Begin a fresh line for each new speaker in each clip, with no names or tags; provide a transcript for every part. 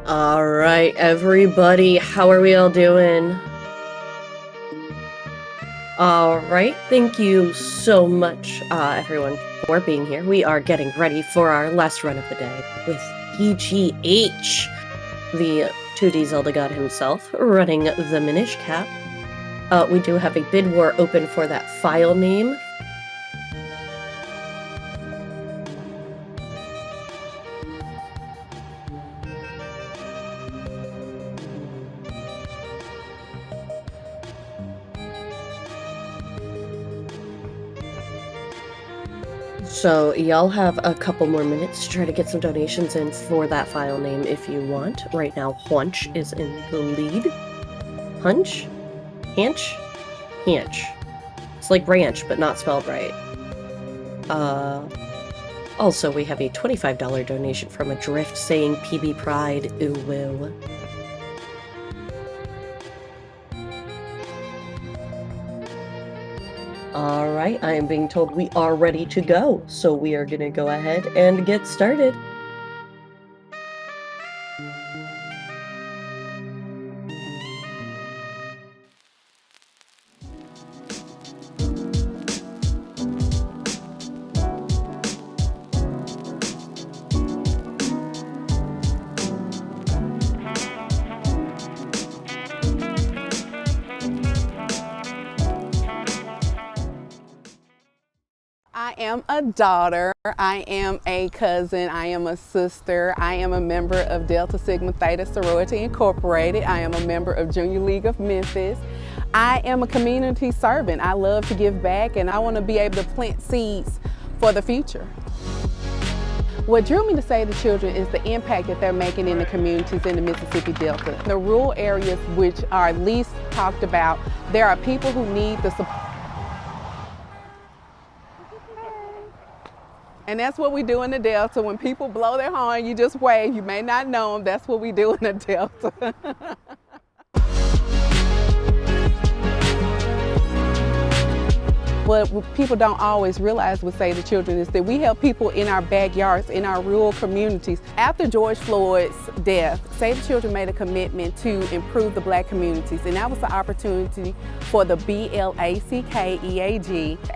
All right, everybody, how are we all doing? All right, thank you so much, everyone, for being here. We are getting ready for our last run of the day with TGH, the 2D Zelda god himself, running the Minish cap. We do have a bid war open for that file name. So y'all have a couple more minutes to try to get some donations in for that file name if you want. Right now, Hunch is in the lead. Hunch? Hanch? Hanch. It's like ranch, but not spelled right. Also, we have a $25 donation from Adrift saying PB Pride, ooh woo. Alright, I am being told we are ready to go, so we are gonna go ahead and get started.
I am a daughter, I am a cousin, I am a sister, I am a member of Delta Sigma Theta Sorority Incorporated, I am a member of Junior League of Memphis. I am a community servant. I love to give back and I want to be able to plant seeds for the future. What drew me to Save the Children is the impact that they're making in the communities in the Mississippi Delta. The rural areas which are least talked about, there are people who need the support. And that's what we do in the Delta. When people blow their horn, you just wave. You may not know them. That's what we do in the Delta. What people don't always realize with Save the Children is that we help people in our backyards, in our rural communities. After George Floyd's death, Save the Children made a commitment to improve the Black communities, and that was the opportunity for the BLACKEAG,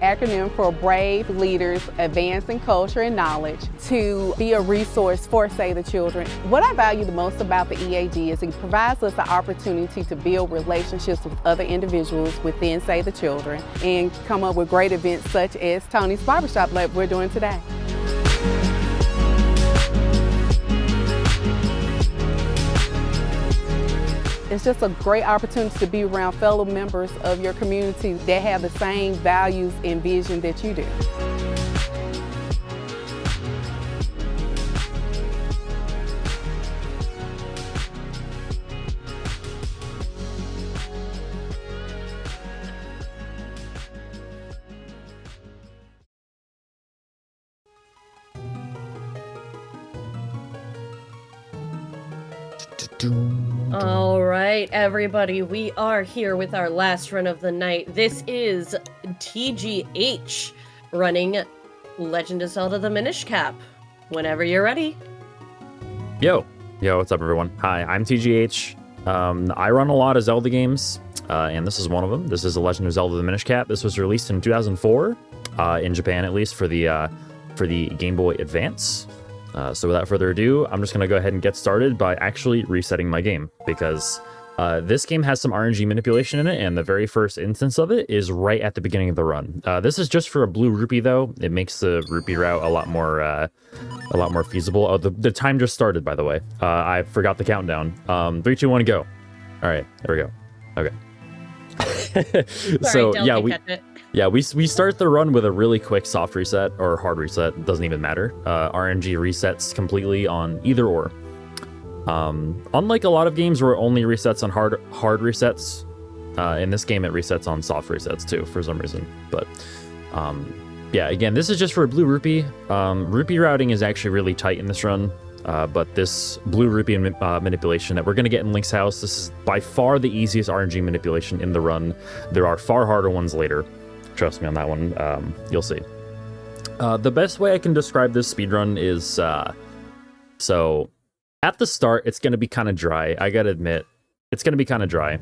acronym for Brave Leaders Advancing Culture and Knowledge, to be a resource for Save the Children. What I value the most about the EAG is it provides us the opportunity to build relationships with other individuals within Save the Children and come up with great events such as Tony's Barbershop like we're doing today. It's just a great opportunity to be around fellow members of your community that have the same values and vision that you do.
All right, everybody, we are here with our last run of the night. This is TGH running Legend of Zelda the Minish cap. Whenever you're ready.
Yo, what's up, everyone? Hi, I'm TGH. I run a lot of Zelda games, and this is one of them. This is The Legend of Zelda the Minish cap. This was released in 2004, in Japan at least, for the Game Boy Advance. So without further ado, I'm just going to go ahead and get started by actually resetting my game, because this game has some RNG manipulation in it, and the very first instance of it is right at the beginning of the run. This is just for a blue rupee, though. It makes the rupee route a lot more feasible. Oh, the time just started, by the way. I forgot the countdown. 3, 2, 1, go. All right, there we go. Okay.
Sorry, Del,
we start the run with a really quick soft reset or hard reset. Doesn't even matter. RNG resets completely on either or. Unlike a lot of games where it only resets on hard resets, in this game it resets on soft resets too for some reason. But yeah, again, this is just for a blue rupee. Rupee routing is actually really tight in this run. But this blue rupee manipulation that we're going to get in Link's house, this is by far the easiest RNG manipulation in the run. There are far harder ones later. Trust me on that one. You'll see. The best way I can describe this speedrun is, so At the start, it's going to be kind of dry. I got to admit, it's going to be kind of dry.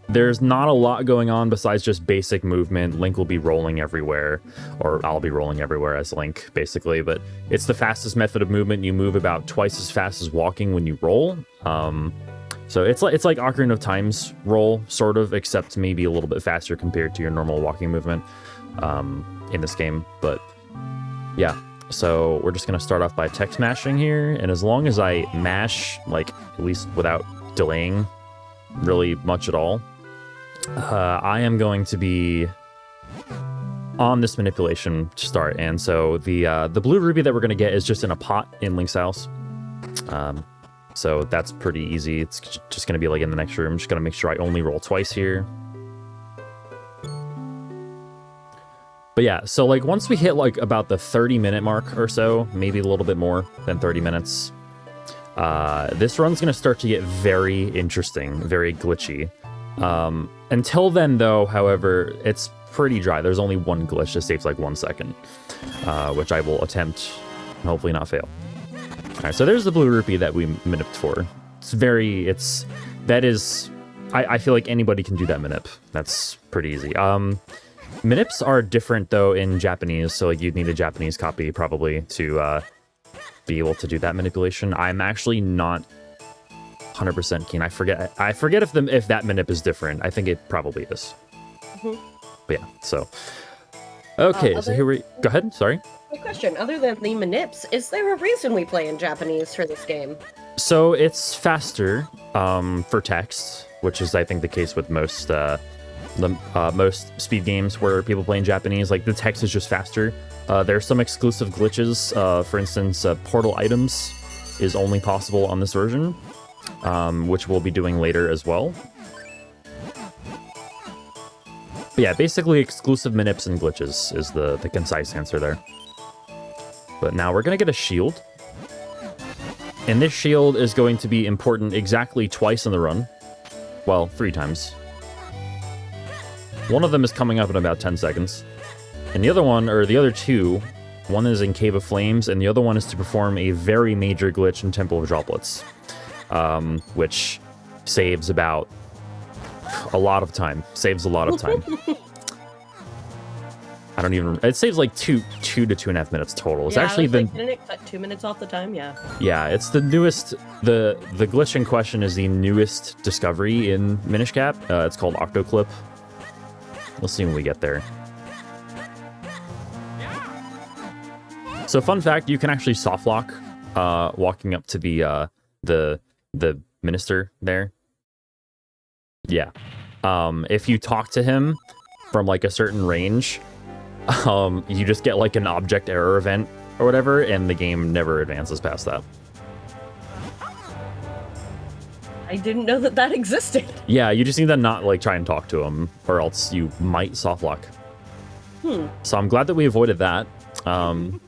There's not a lot going on besides just basic movement. Link will be rolling everywhere, or I'll be rolling everywhere as Link, basically. But it's the fastest method of movement. You move about twice as fast as walking when you roll. So it's like Ocarina of Time's roll, sort of, except maybe a little bit faster compared to your normal walking movement in this game. But yeah, so we're just going to start off by text mashing here. And as long as I mash, like, at least without delaying really much at all, I am going to be on this manipulation to start. And so the blue ruby that we're going to get is just in a pot in Link's house. So that's pretty easy. It's just going to be like in the next room. I'm just going to make sure I only roll twice here. But yeah, so like once we hit like about the 30-minute mark or so, maybe a little bit more than 30 minutes, this run's going to start to get very interesting, very glitchy. Until then, though, however, it's pretty dry. There's only one glitch that saves like 1 second, which I will attempt and hopefully not fail. All right, so there's the blue rupee that we maniped for. I feel like anybody can do that manip. That's pretty easy. Manips are different, though, in Japanese, so like you'd need a Japanese copy probably to be able to do that manipulation. I'm actually not 100% keen. I forget if that manip is different. I think it probably is. Mm-hmm. But yeah, so okay, so here we go ahead. Sorry.
A question. Other than the manips, is there a reason we play in Japanese for this game?
So it's faster for text, which is I think the case with most most speed games where people play in Japanese. Like the text is just faster. There's some exclusive glitches. For instance, portal items is only possible on this version, which we'll be doing later as well. But yeah, basically exclusive manips and glitches is the concise answer there. But now we're going to get a shield. And this shield is going to be important exactly twice in the run. Well, 3 times. One of them is coming up in about 10 seconds. And the other one, or the other 2, one is in Cave of Flames, and the other one is to perform a very major glitch in Temple of Droplets, which saves about a lot of time. Saves a lot of time. It saves like 2 to 2.5 minutes total. It's actually
didn't it cut 2 minutes off the time? Yeah.
Yeah, it's the newest, the glitch in question is the newest discovery in Minish Cap. It's called Octoclip. We'll see when we get there. So fun fact, you can actually soft lock walking up to the minister there. Yeah. If you talk to him from like a certain range, you just get like an object error event or whatever, and the game never advances past that.
I didn't know that existed.
Yeah, you just need to not like try and talk to him, or else you might soft lock. So I'm glad that we avoided that. And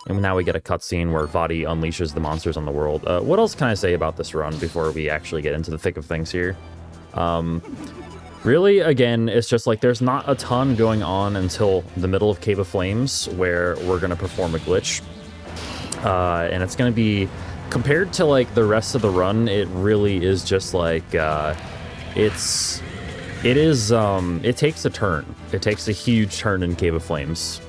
now we get a cutscene where Vadi unleashes the monsters on the world. What else can I say about this run before we actually get into the thick of things here? Really, again, it's just like there's not a ton going on until the middle of Cave of Flames, where we're going to perform a glitch. And it's going to be, compared to like the rest of the run, it really is just like, it takes a turn. It takes a huge turn in Cave of Flames.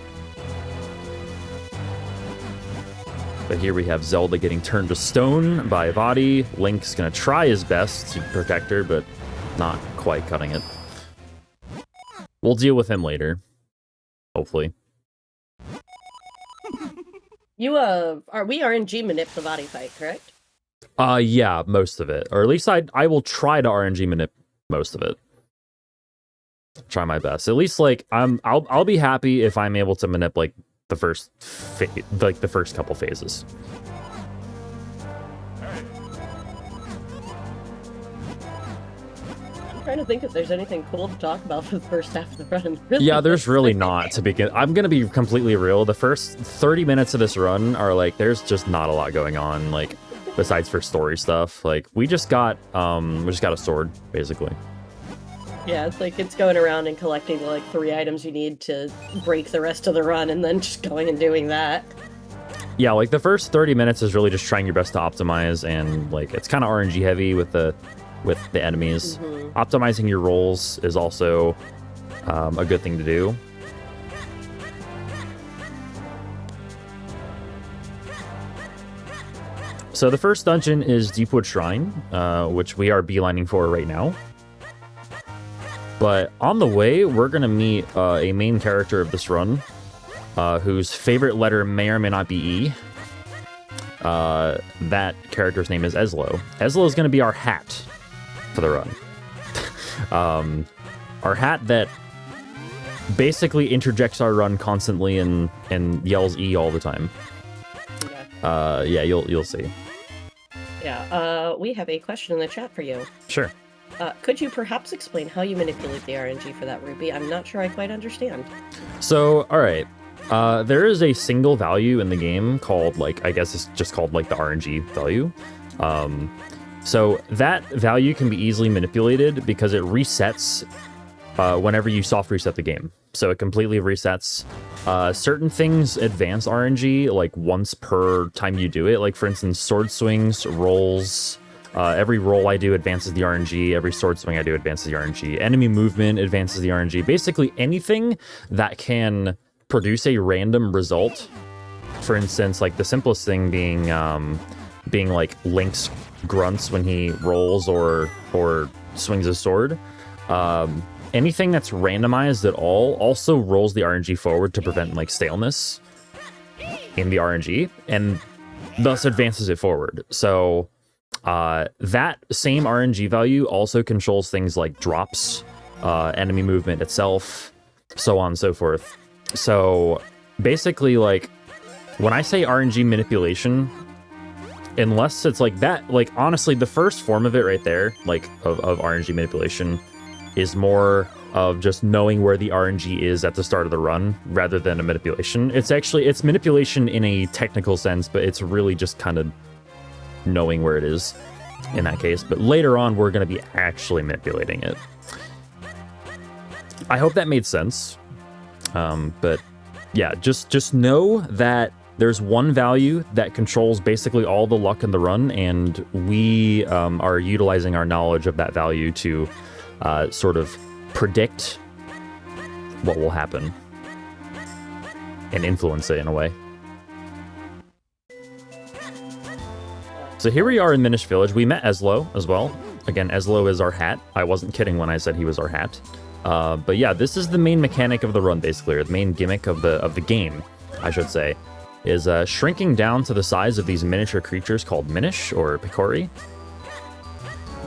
But here we have Zelda getting turned to stone by Vadi. Link's gonna try his best to protect her, but not quite cutting it. We'll deal with him later. Hopefully.
We are RNG manip the Vadi fight, correct?
Yeah, most of it. Or at least I will try to RNG manip most of it. Try my best. At least like I'll be happy if I'm able to manip like the first couple phases.
I'm trying to think if there's anything cool to talk about for the first half of the run. Really,
yeah, there's really not to begin. I'm gonna be completely real. The first 30 minutes of this run are like there's just not a lot going on, like besides for story stuff. Like we just got a sword, basically.
Yeah, it's like it's going around and collecting the 3 items you need to break the rest of the run, and then just going and doing that.
yeah, like the first 30 minutes is really just trying your best to optimize, and like it's kind of RNG heavy with the enemies. Optimizing your rolls is also a good thing to do. So the first dungeon is Deepwood Shrine, which we are beelining for right now. But on the way, we're going to meet a main character of this run, whose favorite letter may or may not be E. That character's name is Eslo. Eslo is going to be our hat for the run. Our hat that basically interjects our run constantly and yells E all the time. Yeah, you'll see.
Yeah, we have a question in the chat for you.
Sure.
Could you perhaps explain how you manipulate the RNG for that ruby? I'm not sure I quite understand.
So, all right. There is a single value in the game called, like, I guess it's just called, like, the RNG value. So that value can be easily manipulated because it resets whenever you soft reset the game. So it completely resets. Certain things advance RNG, like, once per time you do it. Like, for instance, sword swings, rolls. Every roll I do advances the RNG. Every sword swing I do advances the RNG. Enemy movement advances the RNG. Basically, anything that can produce a random result. For instance, like the simplest thing being like Link's grunts when he rolls or swings his sword. Anything that's randomized at all also rolls the RNG forward to prevent like staleness in the RNG, and thus advances it forward. So that same RNG value also controls things like drops, enemy movement itself, so on and so forth. So basically, like, when I say RNG manipulation, unless it's like that, like, honestly, the first form of it right there, like, of RNG manipulation is more of just knowing where the RNG is at the start of the run rather than a manipulation. It's manipulation in a technical sense, but it's really just kind of knowing where it is in that case. But later on, we're going to be actually manipulating it. I hope that made sense. But yeah, just know that there's one value that controls basically all the luck in the run, and we are utilizing our knowledge of that value to sort of predict what will happen and influence it in a way. So here we are in Minish Village. We met Eslo as well. Again, Eslo is our hat. I wasn't kidding when I said he was our hat. But yeah, this is the main mechanic of the run, basically, or the main gimmick of the game, I should say, is shrinking down to the size of these miniature creatures called Minish or Picori.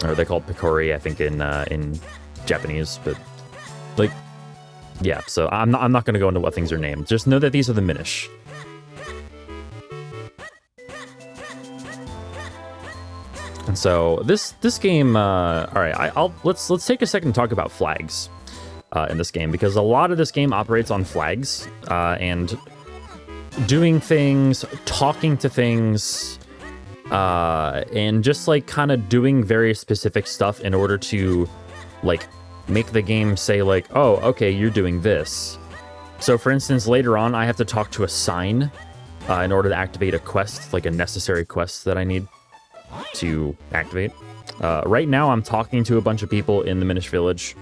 Or they're called Picori, I think, in Japanese, but like, yeah. So I'm not going to go into what things are named. Just know that these are the Minish. And so this game, all right, let's take a second to talk about flags in this game, because a lot of this game operates on flags and doing things, talking to things, and just like kind of doing very specific stuff in order to like make the game say like, oh, okay, you're doing this. So for instance, later on, I have to talk to a sign in order to activate a quest, like a necessary quest that I need to activate. Right now, I'm talking to a bunch of people in the Minish Village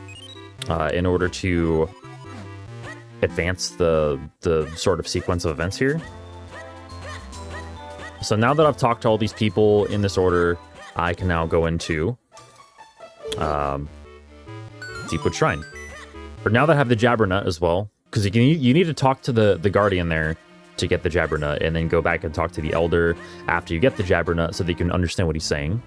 in order to advance the sort of sequence of events here. So now that I've talked to all these people in this order, I can now go into Deepwood Shrine. But now that I have the Jabbernut as well, because you need to talk to the Guardian there to get the Jabbernut, and then go back and talk to the Elder after you get the Jabbernut so that you can understand what he's saying.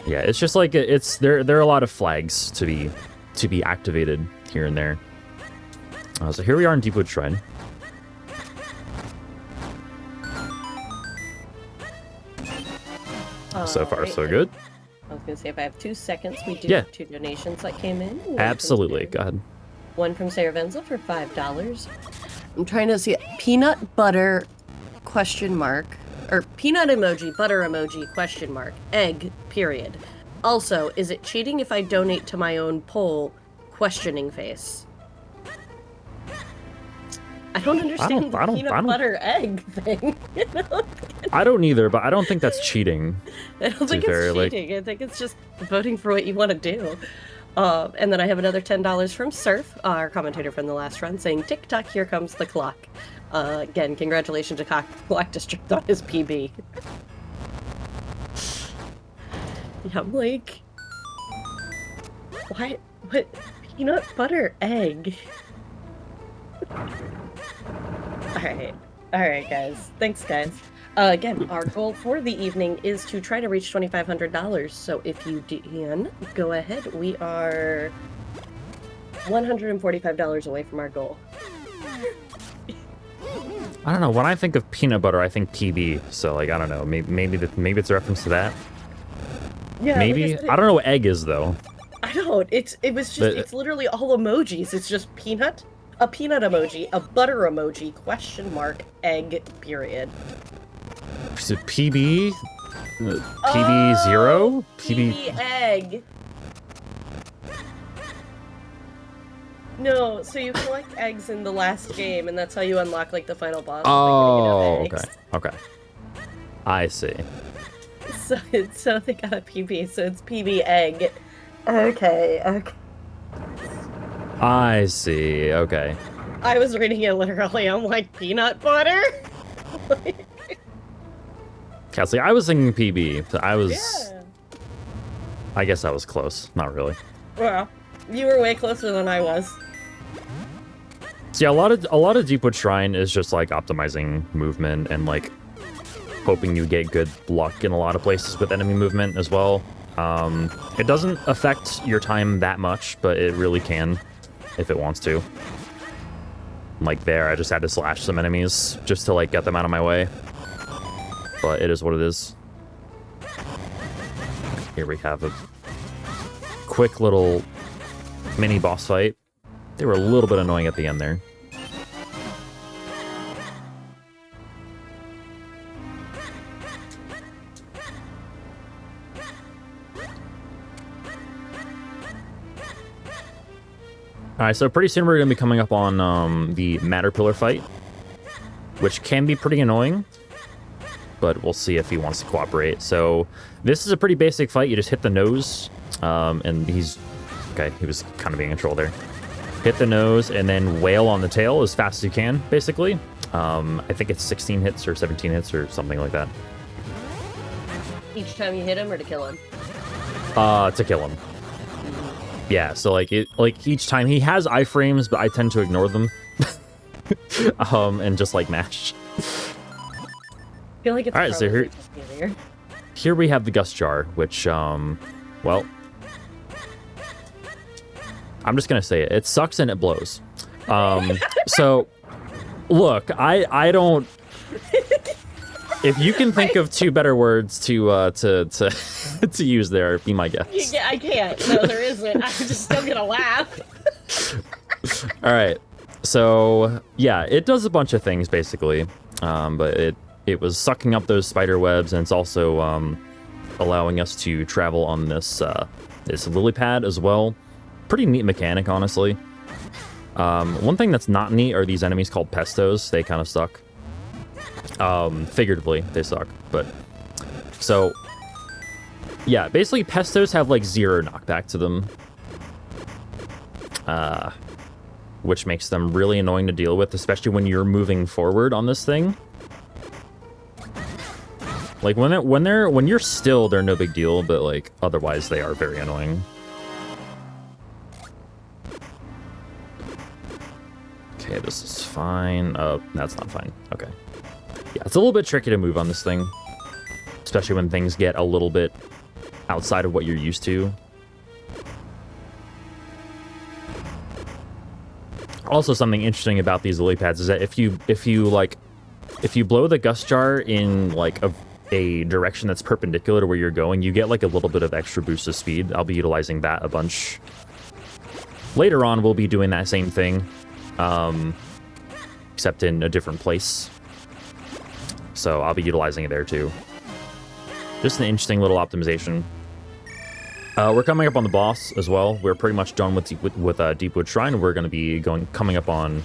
Yeah, it's just like there are a lot of flags to be activated here and there. So here we are in Deepwood Shrine. So far, so good.
I was going to say, if I have 2 seconds, we do
Yeah.
have 2 donations that came in.
Absolutely, go ahead.
One from Sarah Venzel for $5. I'm trying to see it. Peanut butter question mark, or peanut emoji, butter emoji question mark, egg period. Also, is it cheating if I donate to my own poll? Questioning face. I don't understand the peanut butter egg thing. You know?
I don't either, but I don't think that's cheating.
I don't think it's cheating. I think it's just voting for what you want to do. And then I have another $10 from Surf, our commentator from the last run, saying, "Tick-tock, here comes the clock." Again, congratulations to Clock District on his PB. Yeah, I'm like, what peanut butter egg? Alright guys, thanks guys. Again, our goal for the evening is to try to reach $2,500, so if you can, go ahead. We are $145 away from our goal.
I don't know, when I think of peanut butter, I think PB, so like, I don't know, maybe it's a reference to that?
Yeah,
maybe?
like
I don't know what egg is, though.
I don't. It's literally all emojis. It's just peanut, a peanut emoji, a butter emoji, question mark, egg, period.
Is it PB? PB 0?
PB egg. No, so you collect eggs in the last game, and that's how you unlock, like, the final boss.
Oh, okay. I see.
So they got a PB, so it's PB egg. Okay.
I see, okay.
I was reading it literally, I'm like, peanut butter?
Cassie, I was thinking PB.
Yeah.
I guess I was close. Not really.
Well, you were way closer than I was.
So yeah, a lot of Deepwood Shrine is just like optimizing movement and like hoping you get good luck in a lot of places with enemy movement as well. It doesn't affect your time that much, but it really can if it wants to. Like there, I just had to slash some enemies just to like get them out of my way. But it is what it is. Here we have a quick little mini boss fight. They were a little bit annoying at the end there. Alright, so pretty soon we're going to be coming up on the Matter Pillar fight, which can be pretty annoying, but we'll see if he wants to cooperate. So this is a pretty basic fight. You just hit the nose, and he's... Okay, he was kind of being in control there. Hit the nose and then wail on the tail as fast as you can, basically. I think it's 16 hits or 17 hits or something like that.
Each time you hit him or to kill him?
To kill him. Yeah, so like each time he has iframes, but I tend to ignore them. And just like mash.
I feel like it's
alright, so here we have the Gust Jar, which well, I'm just gonna say it. It sucks and it blows. So look, I don't. If you can think of two better words to use there, be my guest.
I can't. No, there isn't. I'm just still gonna laugh.
All right. So yeah, it does a bunch of things basically, but it was sucking up those spider webs, and it's also allowing us to travel on this this lily pad as well. Pretty neat mechanic, honestly. One thing that's not neat are these enemies called pestos. They kind of suck. Figuratively, they suck, but... So, yeah, basically pestos have, like, 0 knockback to them. Which makes them really annoying to deal with, especially when you're moving forward on this thing. Like, when you're still, they're no big deal, but, like, otherwise they are very annoying. Okay, this is fine. That's not fine. Okay. Yeah, it's a little bit tricky to move on this thing, especially when things get a little bit outside of what you're used to. Also, something interesting about these lily pads is that if you blow the Gust Jar in like a direction that's perpendicular to where you're going, you get like a little bit of extra boost of speed. I'll be utilizing that a bunch. Later on, we'll be doing that same thing, except in a different place. So I'll be utilizing it there too. Just an interesting little optimization. We're coming up on the boss as well. We're pretty much done with Deepwood Shrine. We're going to be coming up on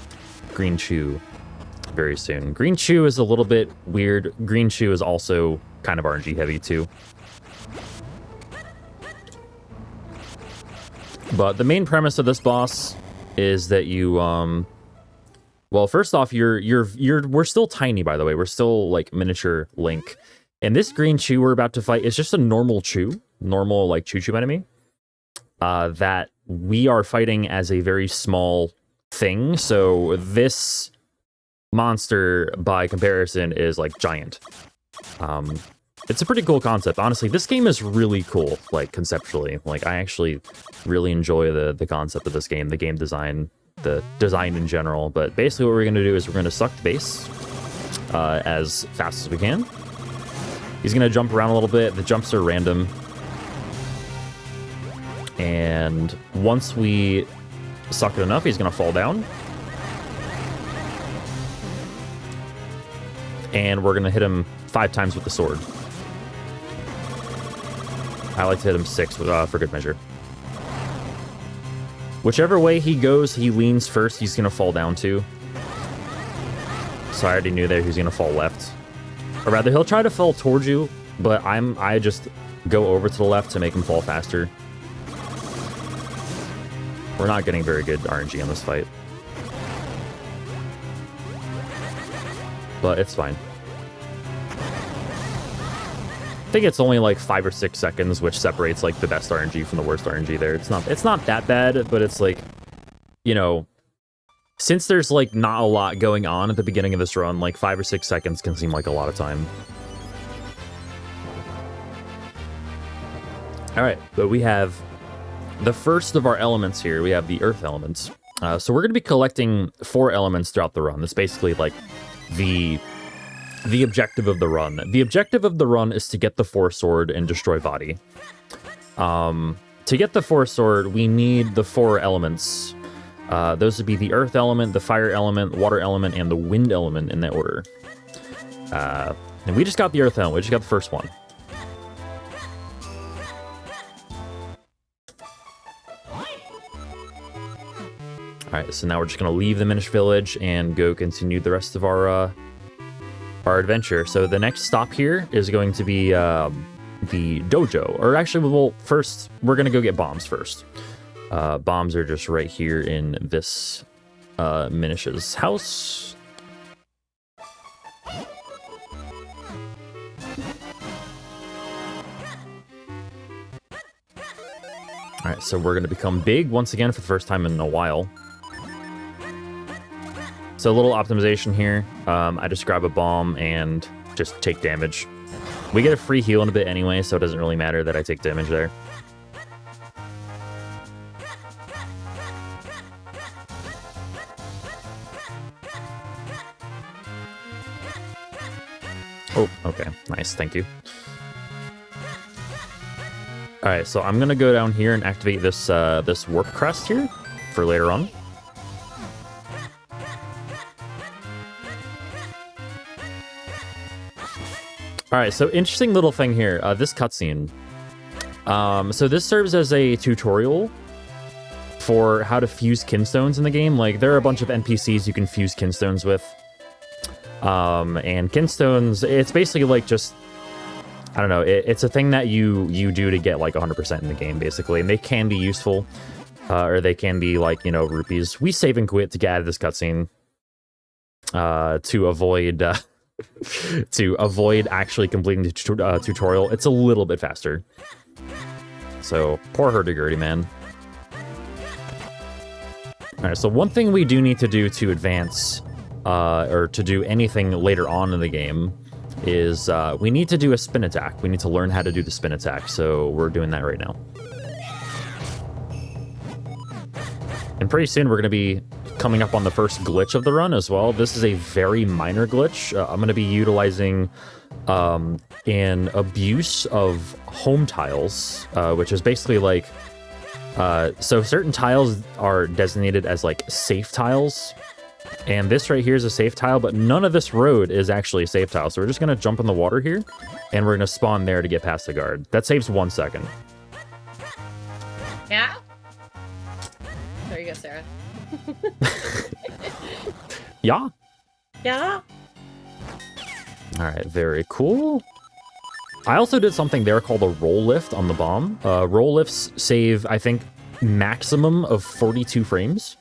Green Chew very soon. Green Chew is a little bit weird. Green Chew is also kind of RNG heavy too. But the main premise of this boss is that you, well, first off, we're still tiny, by the way. We're still like miniature Link. And this green Chew we're about to fight is just a normal Chew, like Chew enemy. That we are fighting as a very small thing. So this monster, by comparison, is like giant. It's a pretty cool concept. Honestly, this game is really cool, like conceptually. Like I actually really enjoy the concept of this game, the game design, the design in general. But basically what we're going to do is we're going to suck the base as fast as we can. He's going to jump around a little bit. The jumps are random. And once we suck it enough, he's going to fall down. And we're going to hit him 5 times with the sword. I like to hit him 6 for good measure. Whichever way he goes, he leans first, he's going to fall down too. So I already knew there he was going to fall left. Or rather, he'll try to fall towards you, but I just go over to the left to make him fall faster. We're not getting very good RNG on this fight. But it's fine. I think it's only like 5 or 6 seconds, which separates like the best RNG from the worst RNG there. It's not that bad, but it's like, you know, since there's like not a lot going on at the beginning of this run, like 5 or 6 seconds can seem like a lot of time. All right, but we have the first of our elements here. We have the earth elements. So we're going to be collecting 4 elements throughout the run. That's basically like the objective of the run. The objective of the run is to get the Force Sword and destroy Vadi. To get the Force Sword, we need the 4 elements. Those would be the earth element, the fire element, water element, and the wind element in that order. And we just got the earth element. We just got the first one. Alright, so now we're just going to leave the Minish village and go continue the rest of our adventure. So the next stop here is going to be the dojo. Or actually, well, first, we're going to go get bombs first. Bombs are just right here in this Minish's house. Alright, so we're going to become big once again for the first time in a while. So a little optimization here. I just grab a bomb and just take damage. We get a free heal in a bit anyway, so it doesn't really matter that I take damage there. Oh, okay. Nice. Thank you. All right, so I'm going to go down here and activate this this warp crest here for later on. All right, so interesting little thing here, this cutscene. So this serves as a tutorial for how to fuse kinstones in the game. Like, there are a bunch of NPCs you can fuse kinstones with. And kinstones, it's basically like just, I don't know, it's a thing that you do to get like 100% in the game, basically. And they can be useful, or they can be like, you know, rupees. We save and quit to get out of this cutscene to avoid... to avoid actually completing the tutorial. It's a little bit faster. So, poor hurdy-gurdy, man. Alright, so one thing we do need to do to advance, or to do anything later on in the game, is we need to do a spin attack. We need to learn how to do the spin attack, so we're doing that right now. And pretty soon we're going to be coming up on the first glitch of the run as well. This is a very minor glitch. I'm going to be utilizing an abuse of home tiles, which is basically like, so certain tiles are designated as like safe tiles, and this right here is a safe tile, but none of this road is actually a safe tile. So we're just going to jump in the water here, and we're going to spawn there to get past the guard. That saves 1 second.
Yeah? There you go, Sarah.
Yeah?
Yeah.
All right, very cool. I also did something there called a roll lift on the bomb. Roll lifts save, I think, maximum of 42 frames.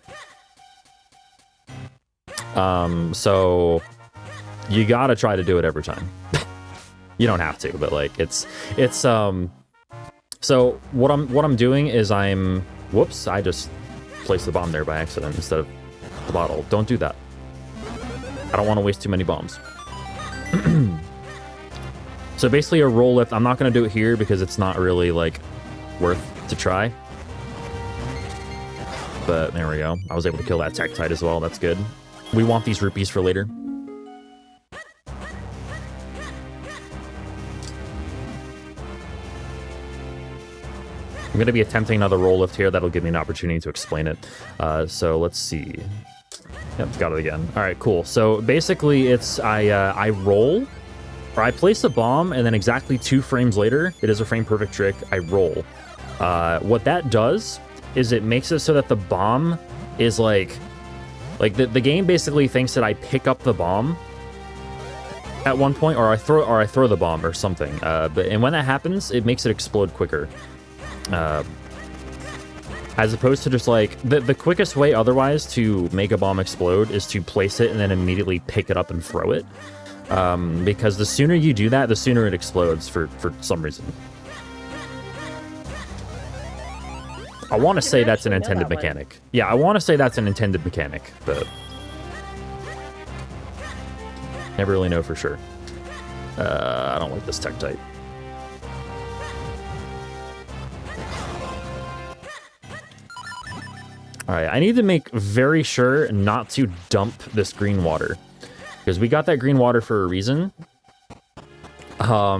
So you gotta try to do it every time. You don't have to, but like it's so what I'm doing is whoops, I just placed the bomb there by accident instead of the bottle. Don't do that. I don't want to waste too many bombs. So basically a roll lift, I'm not going to do it here because it's not really like worth to try. But there we go. I was able to kill that Tektite as well. That's good. We want these rupees for later. I'm going to be attempting another roll lift here. That'll give me an opportunity to explain it. So let's see. Yep, got it again. All right, cool. So basically it's I roll, or I place a bomb, and then exactly 2 frames later, it is a frame perfect trick, I roll. What that does is it makes it so that the bomb is like the game basically thinks that I pick up the bomb at one point, or I throw the bomb or something. And when that happens, it makes it explode quicker. As opposed to just like the quickest way otherwise to make a bomb explode is to place it and then immediately pick it up and throw it. Because the sooner you do that, the sooner it explodes for some reason. I want to say that's an intended mechanic. Yeah, I want to say that's an intended mechanic, but never really know for sure. I don't like this Tektite. All right, I need to make very sure not to dump this green water, because we got that green water for a reason. I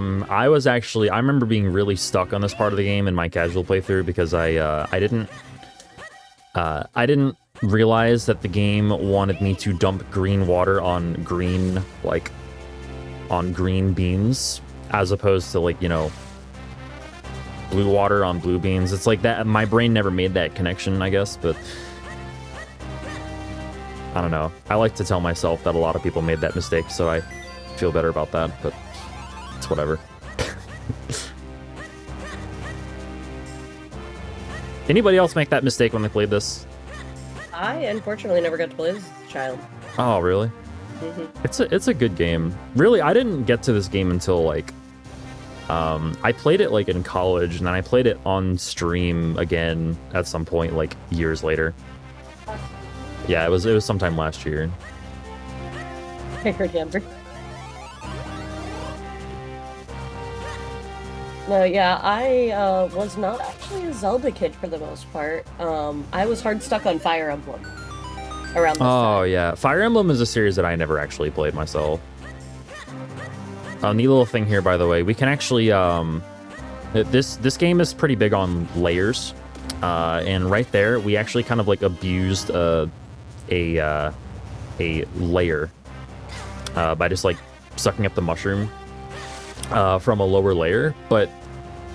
remember being really stuck on this part of the game in my casual playthrough because I didn't realize that the game wanted me to dump green water on green beans as opposed to, like, you know, blue water on blue beans. It's like that. My brain never made that connection, I guess, but I don't know. I like to tell myself that a lot of people made that mistake, so I feel better about that, but it's whatever. Anybody else make that mistake when they played this?
I unfortunately never got to play this as a child.
Oh, really? Mm-hmm. It's a good game. Really, I didn't get to this game until like I played it like in college, and then I played it on stream again at some point like years later. Yeah, it was sometime last year.
I remember. No, yeah, I was not actually a Zelda kid for the most part. I was hard stuck on Fire Emblem around this time.
Oh, yeah. Fire Emblem is a series that I never actually played myself. Neat little thing here, by the way. We can actually... This game is pretty big on layers. And right there, we actually kind of, like, abused a layer by just, like, sucking up the mushroom from a lower layer. But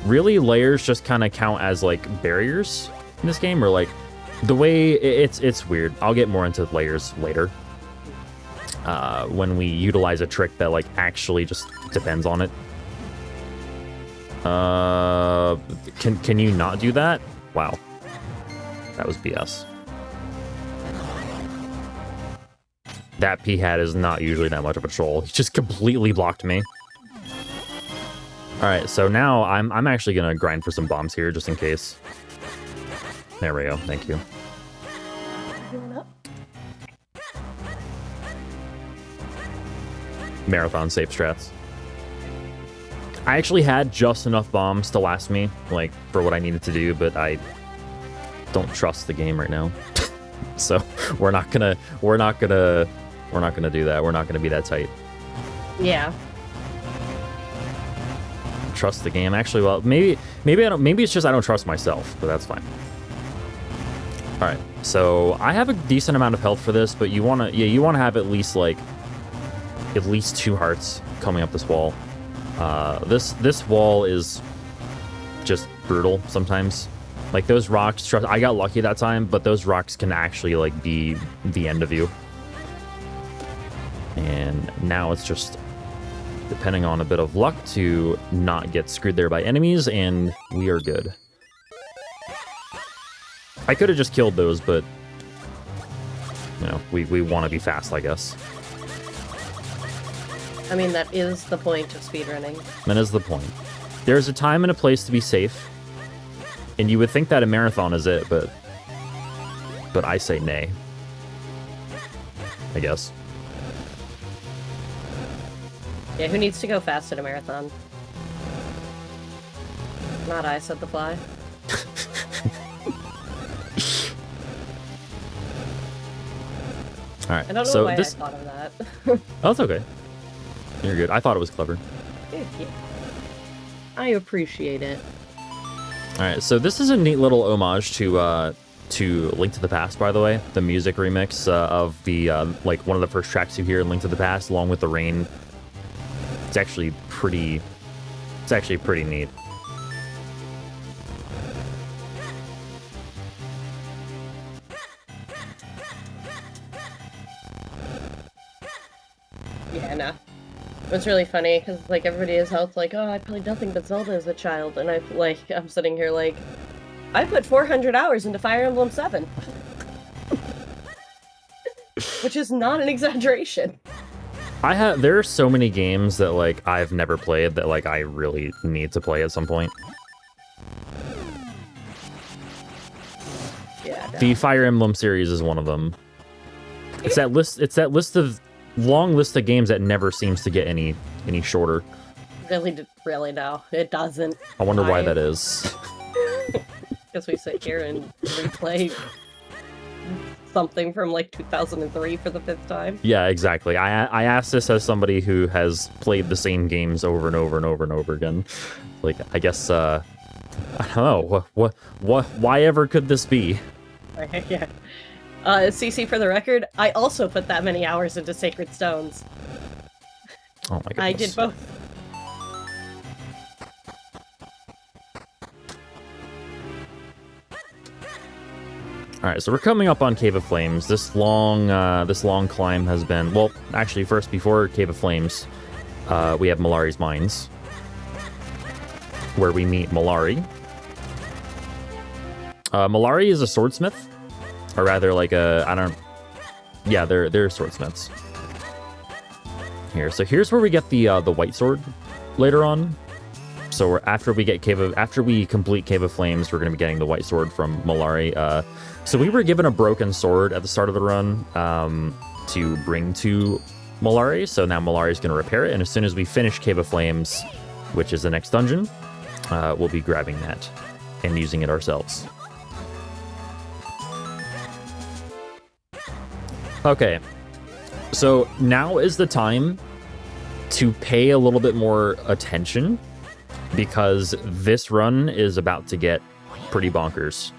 really, layers just kind of count as, like, barriers in this game, or, like, the way... It's weird. I'll get more into layers later. When we utilize a trick that, like, actually just depends on it. Can you not do that? Wow. That was BS. That P-hat is not usually that much of a troll. He just completely blocked me. Alright, so now I'm actually gonna grind for some bombs here, just in case. There we go, thank you. Marathon safe strats. I actually had just enough bombs to last me, like, for what I needed to do, but I don't trust the game right now. So we're not gonna do that. We're not gonna be that tight.
Yeah.
Trust the game. Actually, well, maybe I don't. Maybe it's just I don't trust myself, but that's fine. All right. So I have a decent amount of health for this, but you wanna have at least 2 hearts coming up this wall. This wall is just brutal sometimes. Like, those rocks, I got lucky that time, but those rocks can actually, like, be the end of you. now it's just depending on a bit of luck to not get screwed there by enemies, and we are good. I could have just killed those, but, you know, we want to be fast, I guess.
I mean, that is the point of speedrunning.
That is the point. There's a time and a place to be safe, and you would think that a marathon is it, but I say nay. I guess.
Yeah, who needs to go fast at a marathon? Not I, said the fly.
Alright,
I don't know
so
why
this...
I thought of that.
Oh, that's okay. You're good. I thought it was clever.
Thank you. I appreciate it.
Alright, so this is a neat little homage to Link to the Past, by the way. The music remix of the, like, one of the first tracks you hear in Link to the Past, along with the rain. It's actually pretty neat.
Yeah, no. It's really funny, because, like, everybody is health like, oh, I played nothing but Zelda as a child, and I'm sitting here like, I put 400 hours into Fire Emblem 7. Which is not an exaggeration.
There are so many games that, like, I've never played that, like, I really need to play at some point.
Yeah, no.
The Fire Emblem series is one of them. It's that list of long list of games that never seems to get any shorter.
Really, no. It doesn't.
I wonder why that is.
Because we sit here and replay something from like 2003 for the 5th time.
Yeah, exactly. I asked this as somebody who has played the same games over and over and over and over again. Like, I guess, I don't know. Why ever could this be?
Yeah. CC, for the record, I also put that many hours into Sacred Stones.
Oh my goodness.
I did both.
All right, so we're coming up on Cave of Flames. This long climb has been, well, actually, first, before Cave of Flames, we have Malari's Mines, where we meet Malari. Malari is a swordsmith, or rather, like yeah, they're swordsmiths. Here, so here's where we get the white sword later on. So after we complete Cave of Flames, we're going to be getting the white sword from Malari. So we were given a broken sword at the start of the run to bring to Malari. So now Malari is going to repair it, and as soon as we finish Cave of Flames, which is the next dungeon, we'll be grabbing that and using it ourselves. Okay, so now is the time to pay a little bit more attention, because this run is about to get pretty bonkers.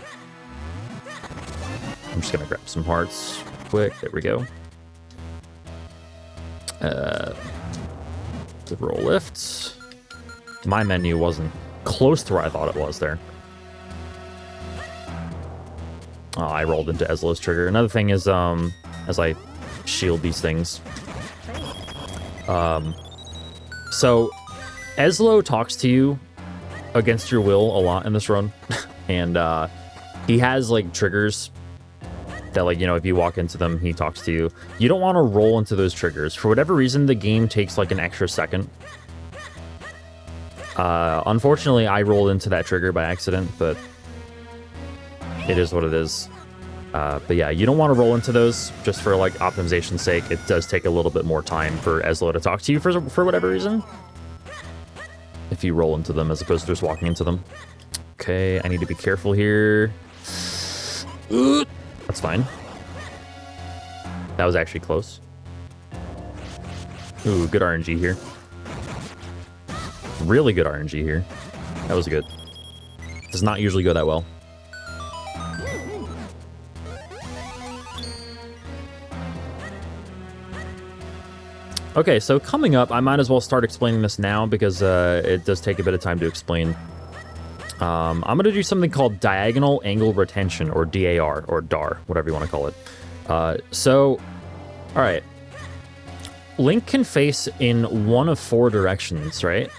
I'm just gonna grab some hearts quick. There we go. The roll lifts. My menu wasn't close to where I thought it was there. Oh, I rolled into Ezlo's trigger. Another thing is, as I shield these things. So Ezlo talks to you against your will a lot in this run, and he has like triggers that, like, you know, if you walk into them, he talks to you. You don't want to roll into those triggers. For whatever reason, the game takes like an extra second. Unfortunately, I rolled into that trigger by accident, but it is what it is. But yeah, you don't want to roll into those just for like optimization's sake. It does take a little bit more time for Ezlo to talk to you for whatever reason, if you roll into them as opposed to just walking into them. Okay, I need to be careful here. That's fine. That was actually close. Ooh, good RNG here. Really good RNG here. That was good. Does not usually go that well. Okay, so coming up, I might as well start explaining this now because it does take a bit of time to explain. I'm going to do something called diagonal angle retention, or DAR, or DAR, whatever you want to call it. All right. Link can face in one of 4 directions, right?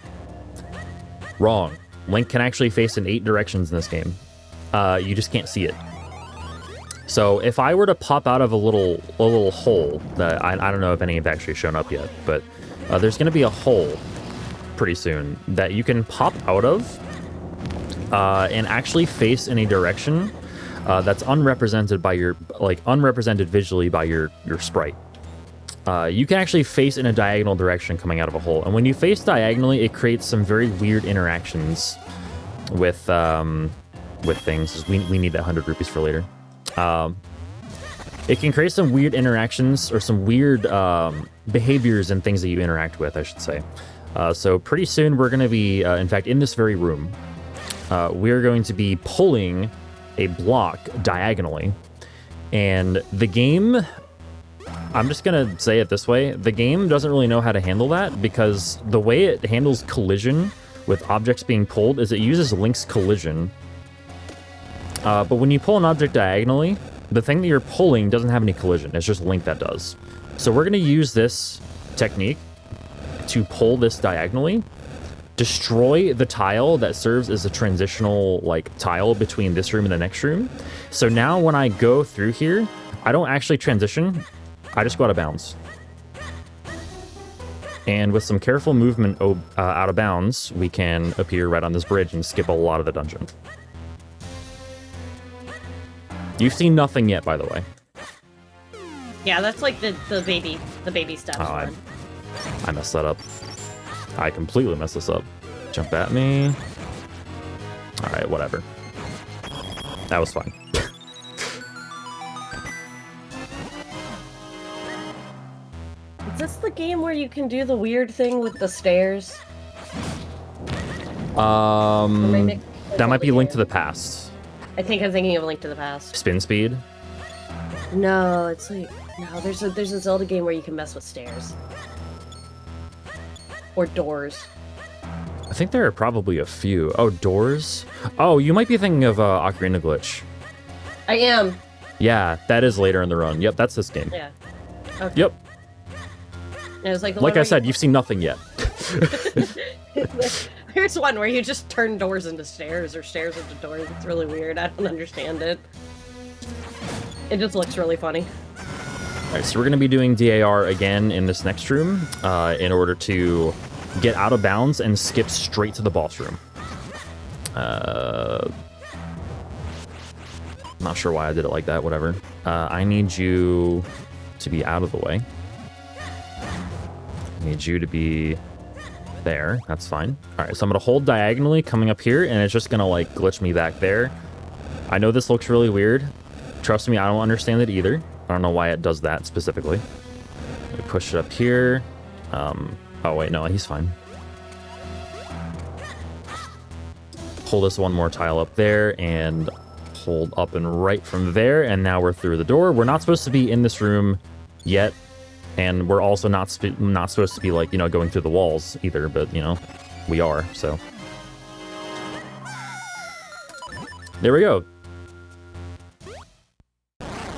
Wrong. Link can actually face in 8 directions in this game. You just can't see it. So if I were to pop out of a little hole that I don't know if any have actually shown up yet, but there's going to be a hole pretty soon that you can pop out of and actually face in a direction that's unrepresented by your unrepresented visually by your sprite. You can actually face in a diagonal direction coming out of a hole, and when you face diagonally, it creates some very weird interactions with things. We need that 100 rupees for later. It can create some weird interactions or some weird behaviors and things that you interact with, I should say. So pretty soon we're going to be, in fact, in this very room, we're going to be pulling a block diagonally, and the game, I'm just going to say it this way, the game doesn't really know how to handle that, because the way it handles collision with objects being pulled is it uses Link's collision. But when you pull an object diagonally, the thing that you're pulling doesn't have any collision. It's just Link that does. So we're going to use this technique to pull this diagonally, destroy the tile that serves as a transitional tile between this room and the next room. So now when I go through here, I don't actually transition. I just go out of bounds. And with some careful movement out of bounds, we can appear right on this bridge and skip a lot of the dungeon. You've seen nothing yet, by the way.
Yeah, that's like the baby steps.
Oh, I messed that up. I completely messed this up. Jump at me. All right, whatever. That was fine.
Is this the game where you can do the weird thing with the stairs?
That might be Link to the Past.
I think I'm thinking of Link to the Past.
Spin speed?
No, it's like there's a Zelda game where you can mess with stairs. Or doors.
I think there are probably a few. Oh, doors? Oh, you might be thinking of Ocarina Glitch.
I am.
Yeah, that is later in the run. Yep, that's this game.
Yeah. Okay.
Yep.
It was
like I said, you've seen nothing yet.
Here's one where you just turn doors into stairs or stairs into doors. It's really weird. I don't understand it. It just looks really funny.
All right, so we're going to be doing DAR again in this next room in order to get out of bounds and skip straight to the boss room. Not sure why I did it like that, whatever. I need you to be out of the way. I need you to be there. That's fine. All right, so I'm going to hold diagonally coming up here, and it's just going to glitch me back there. I know this looks really weird. Trust me, I don't understand it either. I don't know why it does that specifically. We push it up here. Oh wait, no, he's fine. Pull this one more tile up there and hold up and right from there, and now we're through the door. We're not supposed to be in this room yet, and we're also not supposed to be going through the walls either, but we are, so. There we go.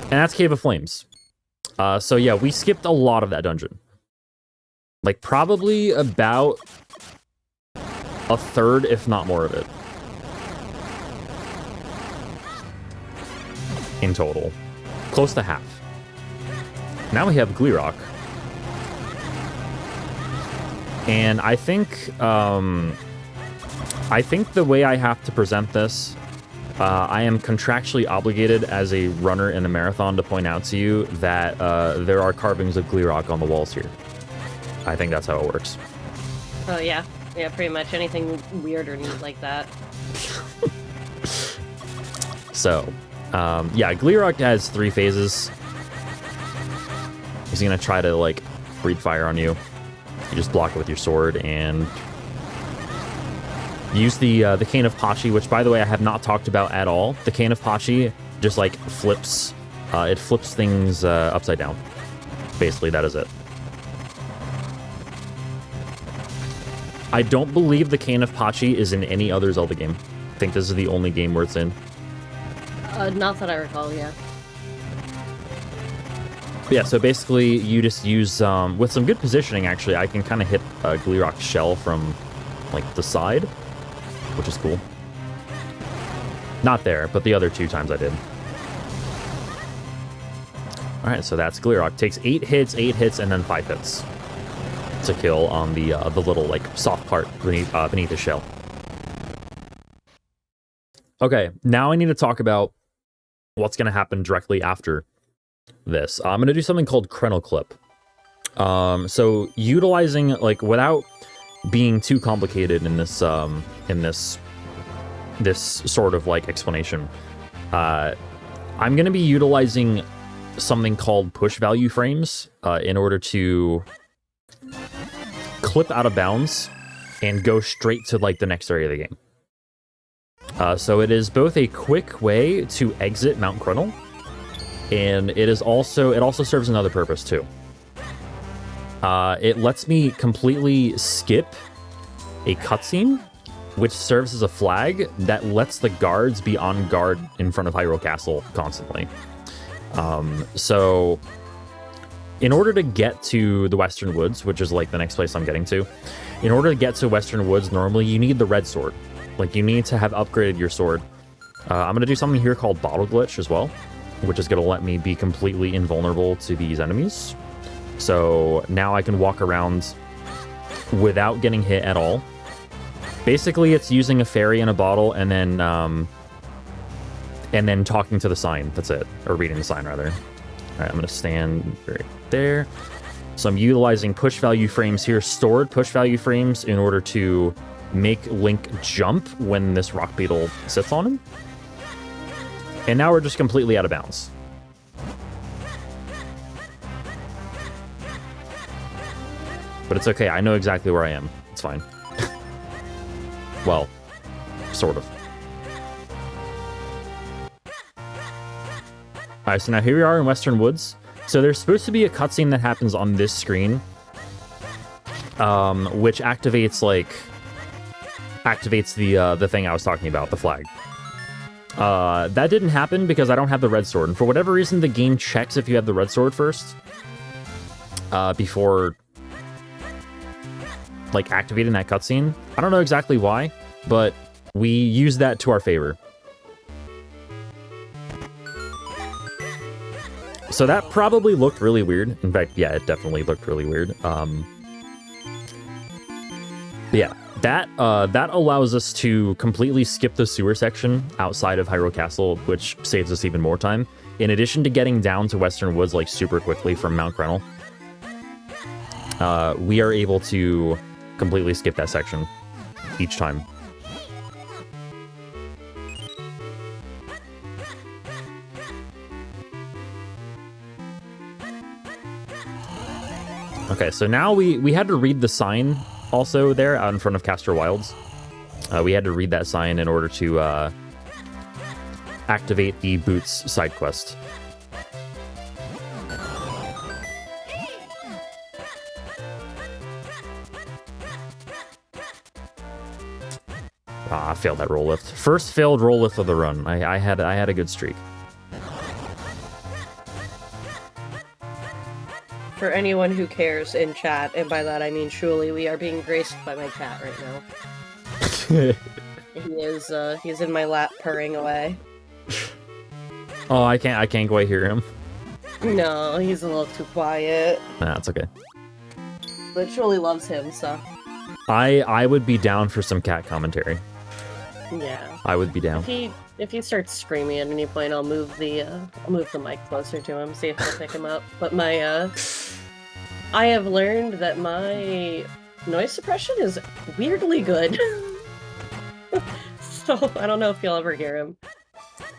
And that's Cave of Flames. So yeah, we skipped a lot of that dungeon. Probably about a third, if not more of it. In total. Close to half. Now we have Gleerock. And I think the way I have to present this, I am contractually obligated as a runner in a marathon to point out to you that there are carvings of Gleerock on the walls here. I think that's how it works.
Oh, yeah. Yeah, pretty much anything weird or neat like that.
So, yeah, Gleerock has 3 phases. He's gonna try to, breathe fire on you. You just block it with your sword and use the Cane of Pachi, which, by the way, I have not talked about at all. The Cane of Pachi just, flips. It flips things upside down. Basically, that is it. I don't believe the Cane of Pachi is in any other Zelda game. I think this is the only game where it's in.
Not that I recall, yeah.
Yeah, so basically you just use, with some good positioning, actually, I can kind of hit a Gleerock's shell from, like, the side, which is cool. Not there, but the other 2 times I did. Alright, so that's Gleerock. Takes 8 hits, and then 5 hits to kill on the little, like, soft part beneath the shell. Okay, now I need to talk about what's going to happen directly after this. I'm going to do something called Krenel Clip. So utilizing, like, without being too complicated in this this sort of, like, explanation, I'm going to be utilizing something called push value frames in order to clip out of bounds and go straight to, like, the next area of the game. So it is both a quick way to exit Mount Krenel, and it also serves another purpose too. It lets me completely skip a cutscene, which serves as a flag that lets the guards be on guard in front of Hyrule Castle constantly. So in order to get to the Western Woods, which is, like, the next place I'm getting to, in order to get to Western Woods, normally you need the red sword. Like, you need to have upgraded your sword. I'm going to do something here called Bottle Glitch as well, which is going to let me be completely invulnerable to these enemies. So now I can walk around without getting hit at all. Basically, it's using a fairy in a bottle and then talking to the sign. That's it. Or reading the sign, rather. All right, I'm going to stand right there. So I'm utilizing push value frames here, stored push value frames, in order to make Link jump when this rock beetle sits on him. And now we're just completely out of bounds. But it's okay, I know exactly where I am. It's fine. Well, sort of. Alright, so now here we are in Western Woods. So there's supposed to be a cutscene that happens on this screen, which activates the thing I was talking about, the flag. That didn't happen because I don't have the red sword, and for whatever reason, the game checks if you have the red sword first, before, like, activating that cutscene. I don't know exactly why, but we use that to our favor. So that probably looked really weird. In fact, yeah, it definitely looked really weird. Yeah, that allows us to completely skip the sewer section outside of Hyrule Castle, which saves us even more time. In addition to getting down to Western Woods, like, super quickly from Mount Krenel, we are able to completely skip that section each time. Okay, so now we had to read the sign also there out in front of Castor Wilds. We had to read that sign in order to activate the Boots side quest. I failed that roll lift. First failed roll lift of the run. I had a good streak.
For anyone who cares in chat, and by that I mean truly, we are being graced by my cat right now. He's in my lap purring away.
Oh, I can't quite hear him.
No, he's a little too quiet.
Nah, it's okay.
But truly loves him, so.
I would be down for some cat commentary.
Yeah.
I would be down.
If he starts screaming at any point, I'll move the mic closer to him, see if he'll pick him up. But I have learned that my noise suppression is weirdly good. So I don't know if you'll ever hear him.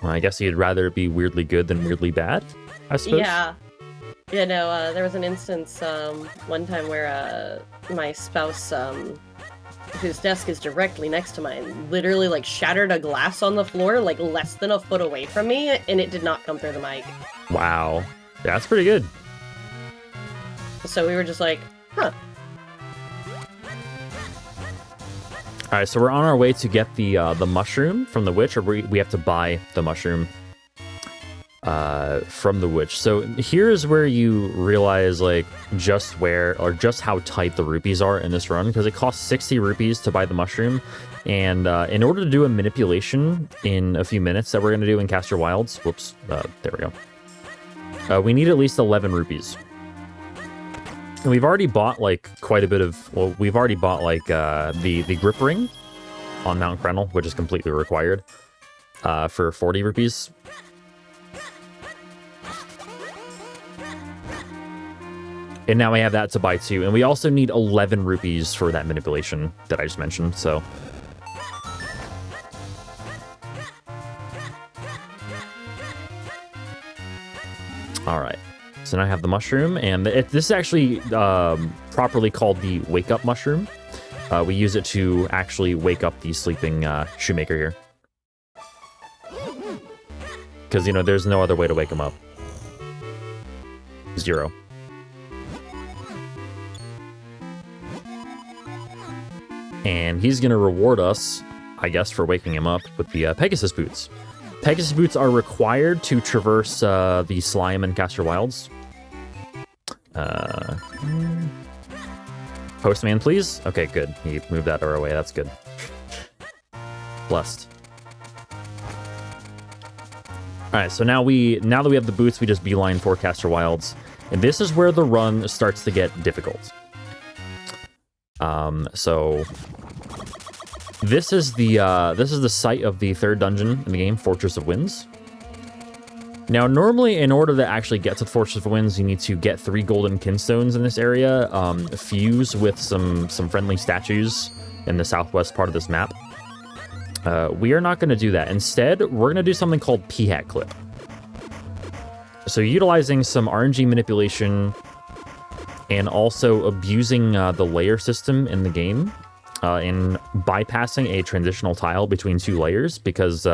Well, I guess you'd rather be weirdly good than weirdly bad, I suppose.
Yeah. Yeah, no, there was an instance one time where my spouse, whose desk is directly next to mine, literally, like, shattered a glass on the floor, like, less than a foot away from me, and it did not come through the mic.
Wow. That's pretty good.
So we were just like, huh.
Alright, so we're on our way to get the mushroom from the witch, or we have to buy the mushroom. from the witch. So here's where you realize like just how tight the rupees are in this run, because it costs 60 rupees to buy the mushroom, and in order to do a manipulation in a few minutes that we're going to do in Castor Wilds, whoops, there we go, we need at least 11 rupees. And we've already bought like quite a bit of, well, we've already bought like the grip ring on Mount Krenel, which is completely required, for 40 rupees. And now we have that to buy too. And we also need 11 rupees for that manipulation that I just mentioned, so. All right. So now I have the mushroom, and this is actually properly called the wake up mushroom. We use it to actually wake up the sleeping shoemaker here. Because, you know, there's no other way to wake him up. 0. And he's going to reward us, I guess, for waking him up with the Pegasus boots. Pegasus boots are required to traverse the slime in Castor Wilds. Postman, please? Okay, good. He moved that door away. That's good. Blessed. Alright, so now that we have the boots, we just beeline for Castor Wilds. And this is where the run starts to get difficult. So this is the site of the third dungeon in the game, Fortress of Winds. Now, normally, in order to actually get to the Fortress of Winds, you need to get 3 golden kinstones in this area, fuse with some friendly statues in the southwest part of this map. We are not going to do that. Instead, we're going to do something called P-Hat Clip. So utilizing some RNG manipulation and also abusing the layer system in the game, in bypassing a transitional tile between 2 layers, because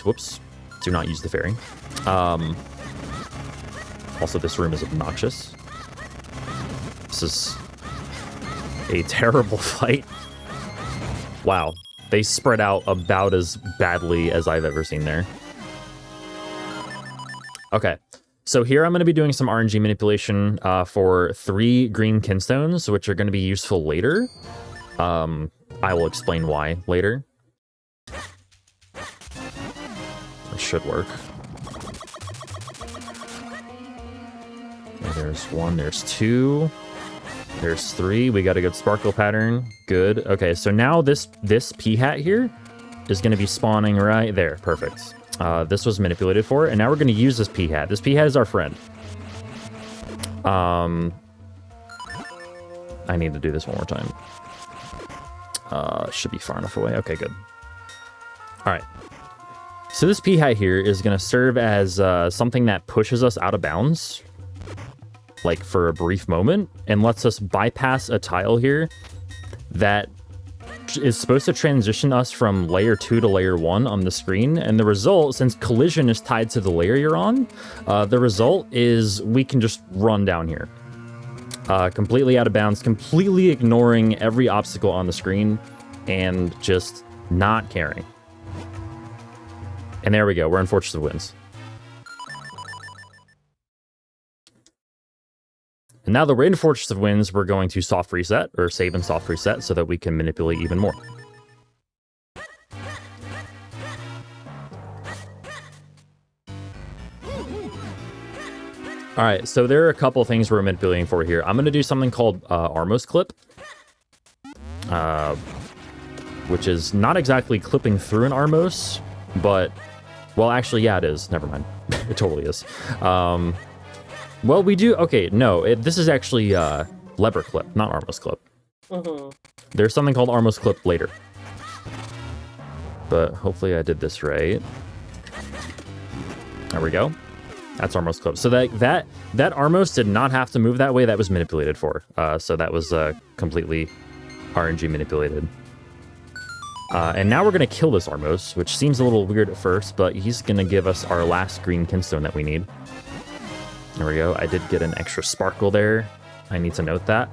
whoops, do not use the fairy. Also, this room is obnoxious. This is a terrible fight. Wow, they spread out about as badly as I've ever seen there. Okay. So here I'm going to be doing some RNG manipulation for 3 green kinstones, which are going to be useful later. I will explain why later. It should work. Okay, there's 1, there's 2, there's 3. We got a good sparkle pattern. Good. Okay, so now this P-Hat here is going to be spawning right there. Perfect. This was manipulated for, and now we're going to use this P-Hat. This P-Hat is our friend. I need to do this one more time. Should be far enough away. Okay, good. All right. So this P-Hat here is going to serve as something that pushes us out of bounds, like for a brief moment, and lets us bypass a tile here that is supposed to transition us from layer 2 to layer 1 on the screen. And the result, since collision is tied to the layer you're on, the result is we can just run down here. Completely out of bounds, completely ignoring every obstacle on the screen, and just not caring. And there we go, we're in Fortress of Winds. And now that we're in Fortress of Winds, we're going to soft reset, or save and soft reset, so that we can manipulate even more. Alright, so there are a couple things we're manipulating for here. I'm going to do something called Armos Clip, which is not exactly clipping through an Armos, but, well, actually, yeah, it is. Never mind. It totally is. Well, we do... Okay, no, this is actually Lever Clip, not Armos Clip. There's something called Armos Clip later. But hopefully I did this right. There we go. That's Armos Clip. So that Armos did not have to move that way. That was manipulated for. So that was completely RNG manipulated. And now we're going to kill this Armos, which seems a little weird at first, but he's going to give us our last green kinstone that we need. There we go. I did get an extra sparkle there. I need to note that.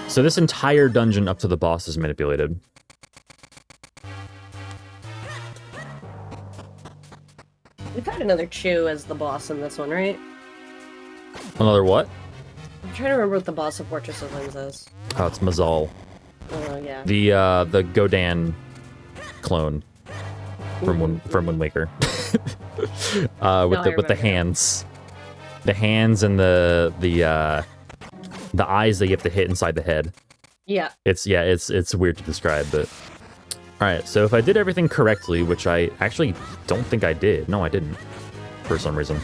So this entire dungeon up to the boss is manipulated.
another Chew as the boss in this one, right?
Another what?
I'm trying to remember what the boss of Fortress of Winds is.
Oh, it's Mazal.
Oh, yeah.
The Godan clone from Wind Waker. With the hands. The hands and the eyes that you have to hit inside the head.
Yeah.
It's weird to describe, but alright, so if I did everything correctly, which I actually don't think I did. No, I didn't. For some reason.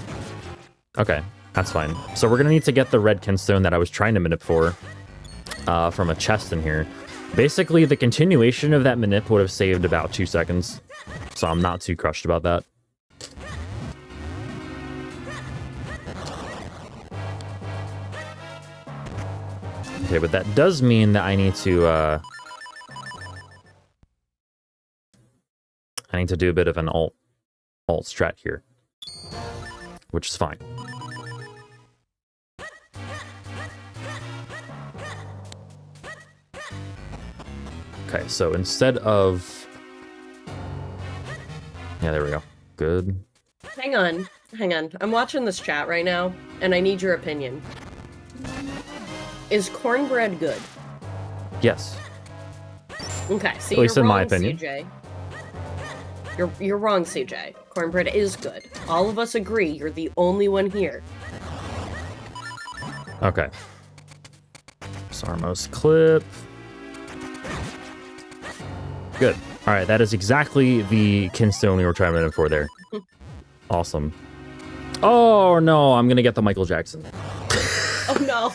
Okay, that's fine. So we're gonna need to get the red kinstone that I was trying to manip for from a chest in here. Basically, the continuation of that manip would have saved about 2 seconds. So I'm not too crushed about that. Okay, but that does mean that I need to do a bit of an alt strat here, which is fine. Okay, so instead of... Yeah, there we go. Good.
Hang on. I'm watching this chat right now, and I need your opinion. Is cornbread good?
Yes.
Okay, so
at least
you're
in
wrong,
my opinion.
CJ. You're wrong, CJ. Cornbread is good. All of us agree. You're the only one here.
Okay. Sarmos clip. Good. All right, that is exactly the kinstone we were trying to look for there. Awesome. Oh no, I'm gonna get the Michael Jackson.
Oh no.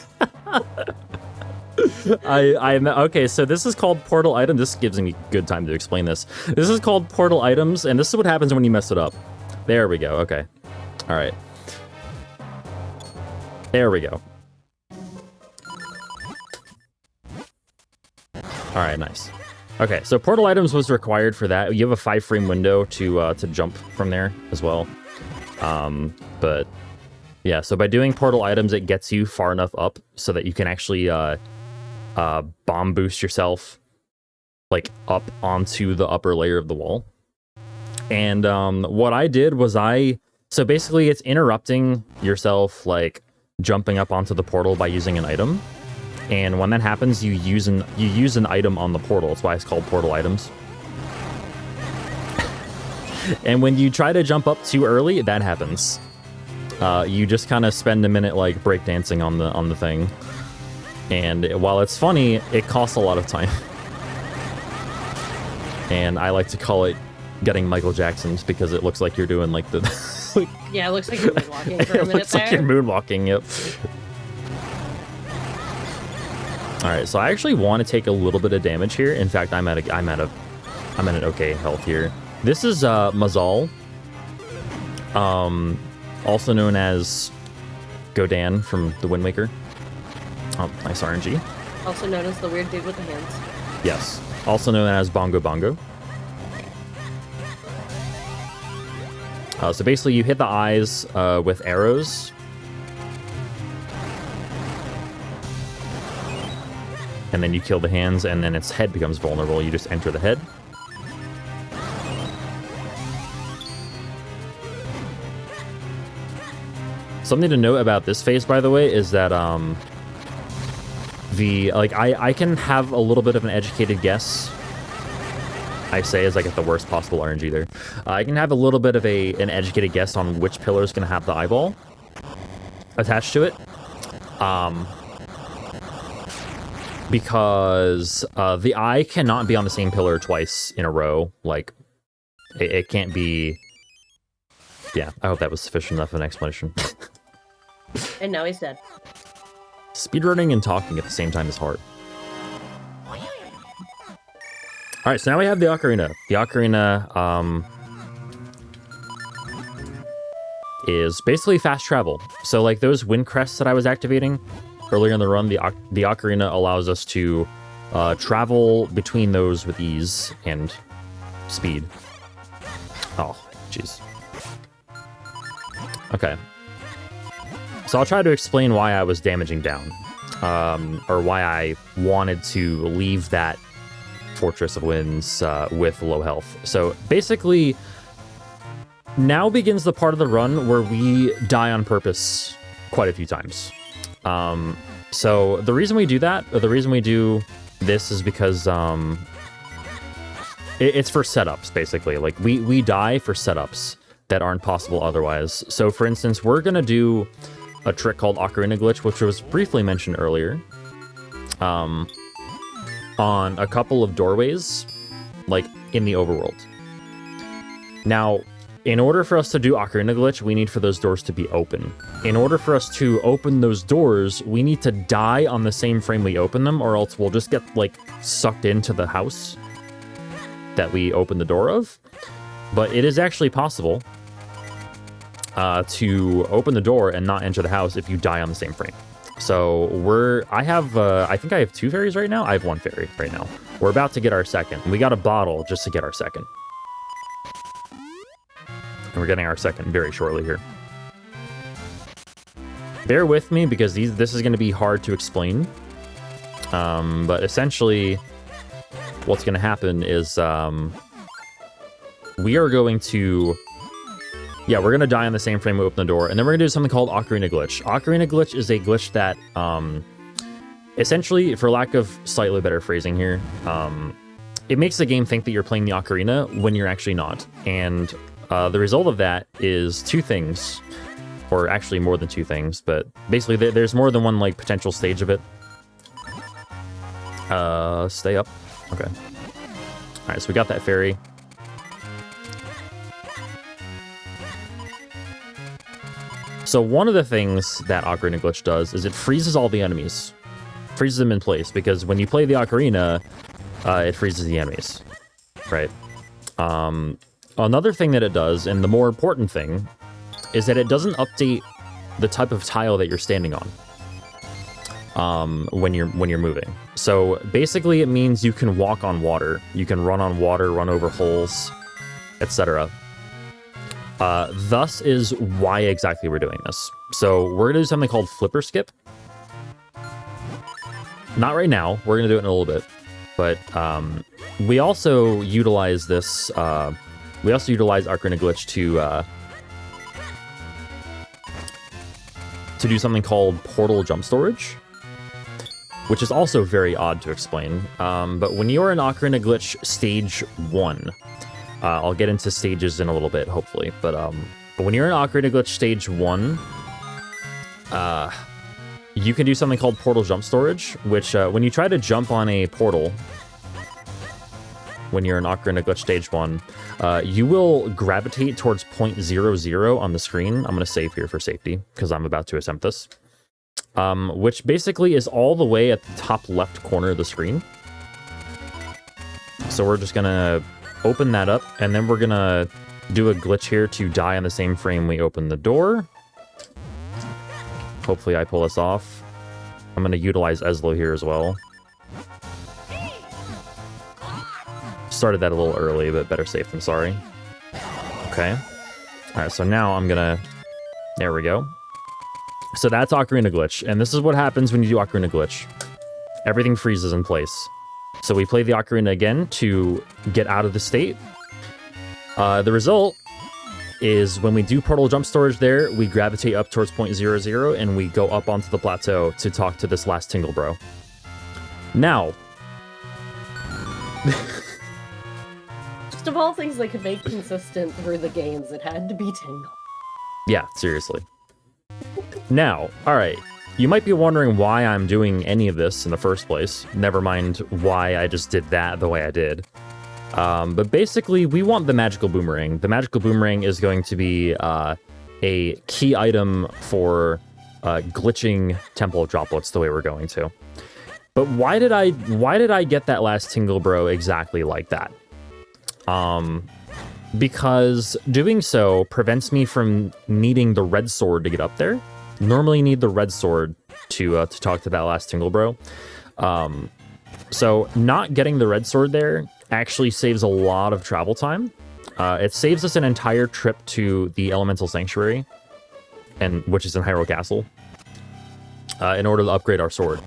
Okay, so this is called portal item. This gives me good time to explain this. This is called portal items, and this is what happens when you mess it up. There we go. Okay. All right. There we go. All right, nice. Okay, so portal items was required for that. You have a 5-frame window to jump from there as well. But yeah, so by doing portal items, it gets you far enough up so that you can actually bomb boost yourself like up onto the upper layer of the wall. And what I did was so basically it's interrupting yourself like jumping up onto the portal by using an item. And when that happens, you use an item on the portal. That's why it's called portal items. And when you try to jump up too early, that happens. You just kind of spend a minute like breakdancing on the thing. And while it's funny, it costs a lot of time. And I like to call it getting Michael Jackson's because it looks like you're doing like the... like,
yeah, it looks like you're moonwalking for a minute there. It looks
like you're moonwalking, yep. Alright, so I actually want to take a little bit of damage here. In fact, I'm at an okay health here. This is Mazal. Also known as Godan from the Wind Waker. Oh, nice RNG.
Also known as the weird dude with the hands.
Yes. Also known as Bongo Bongo. So basically you hit the eyes with arrows. And then you kill the hands, and then its head becomes vulnerable. You just enter the head. Something to note about this phase, by the way, is that I can have a little bit of an educated guess. I say as I get the worst possible RNG there. I can have a little bit of an educated guess on which pillar is going to have the eyeball attached to it. Because the eye cannot be on the same pillar twice in a row. Like, it can't be... Yeah, I hope that was sufficient enough of an explanation.
And now he's dead.
Speedrunning and talking at the same time is hard. Alright, so now we have the Ocarina. The Ocarina is basically fast travel. So like those wind crests that I was activating earlier in the run, the Ocarina allows us to travel between those with ease and speed. Oh, jeez. Okay. So I'll try to explain why I was damaging down, or why I wanted to leave that Fortress of Winds with low health. So basically, now begins the part of the run where we die on purpose quite a few times. So the reason we do that, or the reason we do this, is because it's for setups, basically. Like, we die for setups that aren't possible otherwise. So, for instance, we're going to do a trick called Ocarina Glitch, which was briefly mentioned earlier, on a couple of doorways, like, in the overworld. Now, in order for us to do Ocarina Glitch, we need for those doors to be open. In order for us to open those doors, we need to die on the same frame we open them, or else we'll just get, like, sucked into the house that we open the door of. But it is actually possible to open the door and not enter the house if you die on the same frame. So I think I have 2 fairies right now. I have 1 fairy right now. We're about to get our second. We got a bottle just to get our second. And we're getting our second very shortly here. Bear with me because this is going to be hard to explain. But essentially, what's going to happen is we are going to... Yeah, we're going to die on the same frame we open the door. And then we're going to do something called Ocarina Glitch. Ocarina Glitch is a glitch that, essentially, for lack of slightly better phrasing here, it makes the game think that you're playing the ocarina when you're actually not. And the result of that is 2 things. Or actually more than 2 things. But basically, there's more than one, like, potential stage of it. Stay up. Okay. Alright, so we got that fairy. So one of the things that Ocarina Glitch does is it freezes all the enemies. Freezes them in place, because when you play the ocarina, it freezes the enemies. Right. Another thing that it does, and the more important thing, is that it doesn't update the type of tile that you're standing on when you're moving. So basically it means you can walk on water, you can run on water, run over holes, etc. Thus is why exactly we're doing this. So we're going to do something called Flipper Skip. Not right now. We're going to do it in a little bit. But we also utilize this... we also utilize Ocarina Glitch to do something called Portal Jump Storage, which is also very odd to explain. But when you're in Ocarina Glitch Stage 1... I'll get into stages in a little bit, hopefully. But when you're in Ocarina Glitch Stage 1, you can do something called Portal Jump Storage, which when you try to jump on a portal, when you're in Ocarina Glitch Stage 1, you will gravitate towards 0.00 on the screen. I'm going to save here for safety, because I'm about to attempt this. Which basically is all the way at the top left corner of the screen. So we're just going to open that up, and then we're gonna do a glitch here to die on the same frame we open the door. Hopefully I pull this off. I'm gonna utilize Ezlo here as well. Started that a little early, but better safe than sorry. Okay. Alright, so now I'm gonna... There we go. So that's Ocarina Glitch, and this is what happens when you do Ocarina Glitch. Everything freezes in place. So we play the ocarina again to get out of the state. The result is when we do Portal Jump Storage there, we gravitate up towards 0.00 and we go up onto the plateau to talk to this last Tingle Bro. Now...
Just of all things they could make consistent through the games, it had to be Tingle.
Yeah, seriously. Now, alright. You might be wondering why I'm doing any of this in the first place. Never mind why I just did that the way I did. But basically, we want the Magical Boomerang. The Magical Boomerang is going to be a key item for glitching Temple of Droplets the way we're going to. But why did I get that last Tingle Bro exactly like that? Because doing so prevents me from needing the red sword to get up there. Normally you need the red sword to talk to that last Tingle Bro. So not getting the red sword there actually saves a lot of travel time. It saves us an entire trip to the Elemental Sanctuary, which is in Hyrule Castle, in order to upgrade our sword.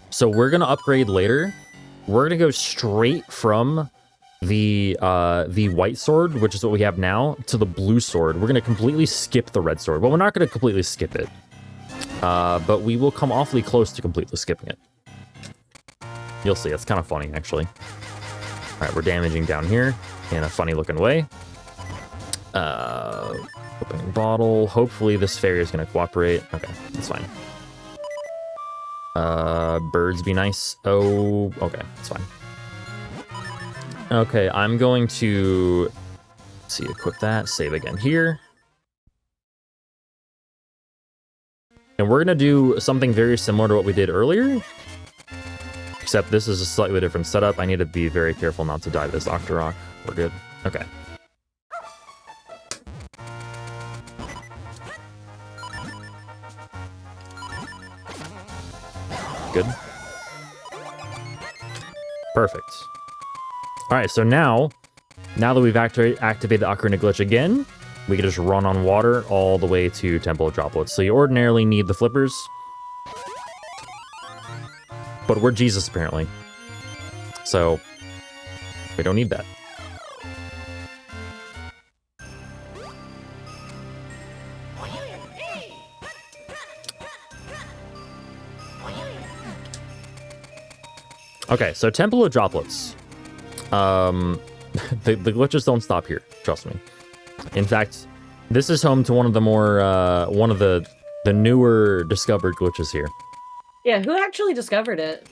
So we're going to upgrade later. We're going to go straight from the white sword, which is what we have now, to the blue sword. We're going to completely skip the red sword. Well, we're not going to completely skip it. But we will come awfully close to completely skipping it. You'll see. It's kind of funny, actually. All right, we're damaging down here in a funny-looking way. Opening bottle. Hopefully this fairy is going to cooperate. Okay, that's fine. Birds be nice. Oh, okay, that's fine. Okay, I'm going to, let's see, equip that, save again here. And we're going to do something very similar to what we did earlier, except this is a slightly different setup. I need to be very careful not to die to this Octorok. We're good. Okay. Good. Perfect. All right, so now that we've activated the Ocarina glitch again, we can just run on water all the way to Temple of Droplets. So you ordinarily need the flippers, but we're Jesus apparently, so we don't need that. Okay, so Temple of Droplets. The glitches don't stop here, trust me. In fact, this is home to one of the more one of the newer discovered glitches here.
Yeah, who actually discovered it?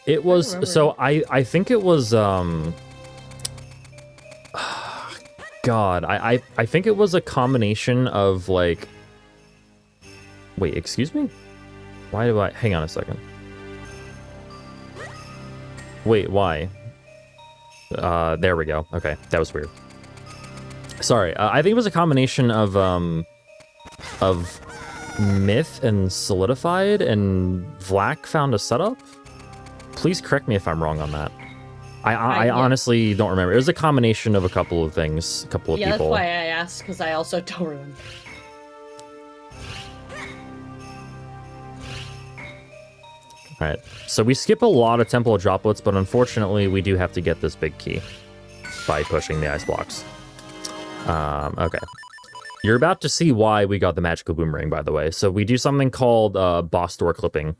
It was, so I think it was God, I think it was a combination of like, wait, excuse me? Why do I, hang on a second. Wait, why? There we go. Okay, that was weird. Sorry, I think it was a combination of Myth and Solidified, and Vlak found a setup? Please correct me if I'm wrong on that. I honestly don't remember. It was a combination of a couple of things, a couple of people.
Yeah, that's why I asked, because I also don't remember.
Alright, so we skip a lot of Temple of Droplets, but unfortunately we do have to get this big key by pushing the ice blocks. Okay. You're about to see why we got the magical boomerang, by the way. So we do something called boss door clipping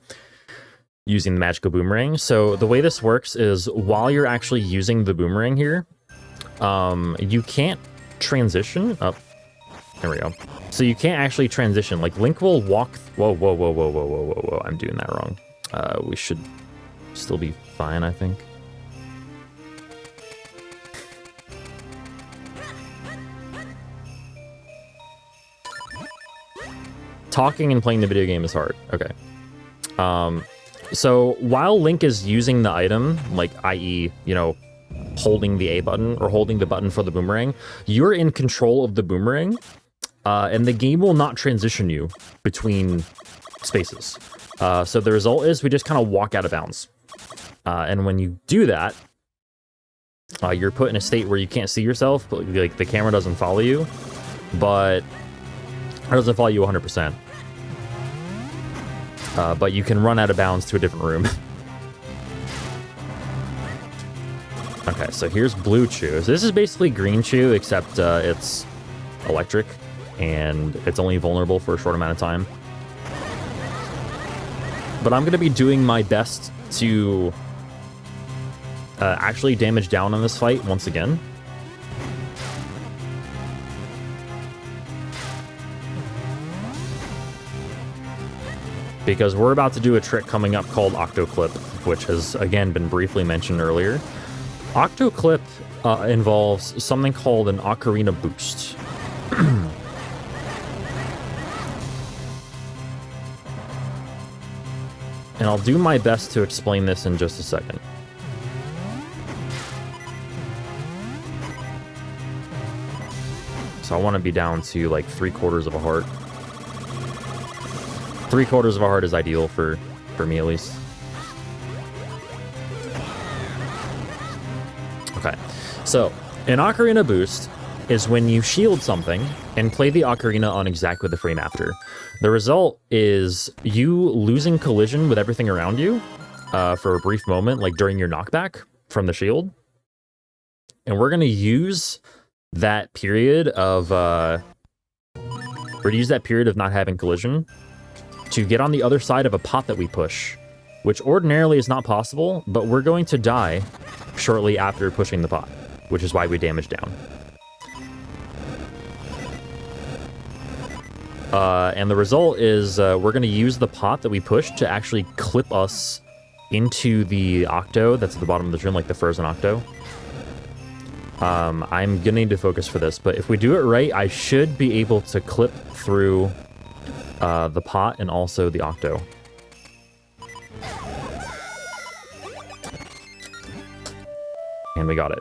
using the magical boomerang. So the way this works is while you're actually using the boomerang here, you can't transition. Oh, there we go. So you can't actually transition. Like Link will walk. Whoa, whoa, whoa, whoa, whoa, whoa, whoa, whoa. I'm doing that wrong. We should still be fine, I think. Talking and playing the video game is hard. Okay. So while Link is using the item, like i.e., you know, holding the A button or holding the button for the boomerang, you're in control of the boomerang, and the game will not transition you between spaces. So the result is we just kind of walk out of bounds. And when you do that, you're put in a state where you can't see yourself, but like the camera doesn't follow you, but it doesn't follow you 100%. But you can run out of bounds to a different room. Okay, so here's Blue Chew. So this is basically Green Chew, except it's electric, and it's only vulnerable for a short amount of time. But I'm going to be doing my best to actually damage down on this fight once again. Because we're about to do a trick coming up called Octo Clip, which has, again, been briefly mentioned earlier. Octo Clip involves something called an Ocarina Boost. And I'll do my best to explain this in just a second. So I want to be down to like 3/4 of a heart. 3/4 of a heart is ideal for me at least. Okay, so an Ocarina Boost is when you shield something and play the Ocarina on exactly the frame after. The result is you losing collision with everything around you for a brief moment, like during your knockback from the shield. and we're gonna use that period of not having collision to get on the other side of a pot that we push, which ordinarily is not possible, but we're going to die shortly after pushing the pot, which is why we damage down. And the result is we're going to use the pot that we pushed to actually clip us into the octo that's at the bottom of the room, like the frozen octo. I'm going to need to focus for this, but if we do it right, I should be able to clip through the pot and also the octo. And we got it.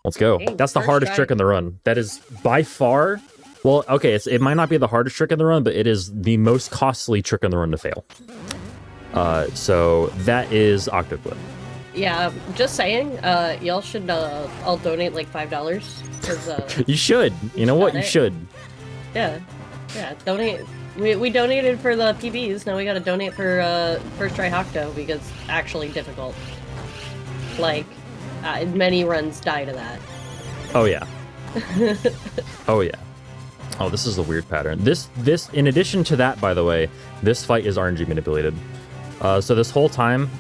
Let's go.
Dang,
That's the
first
hardest
try.
trick in the run. That is by far... Well, okay, it might not be the hardest trick in the run, but it is the most costly trick in the run to fail. So that is Octoclip.
Yeah, just saying, y'all should all donate like $5.
You should. You know what?
Got
You
it.
should.
Yeah, donate. We donated for the PBs, now we gotta donate for first try Octo because it's actually difficult. Like, many runs die to that.
Oh, yeah. Oh, yeah. Oh, this is a weird pattern. This, in addition to that, by the way, this fight is RNG manipulated. So this whole time,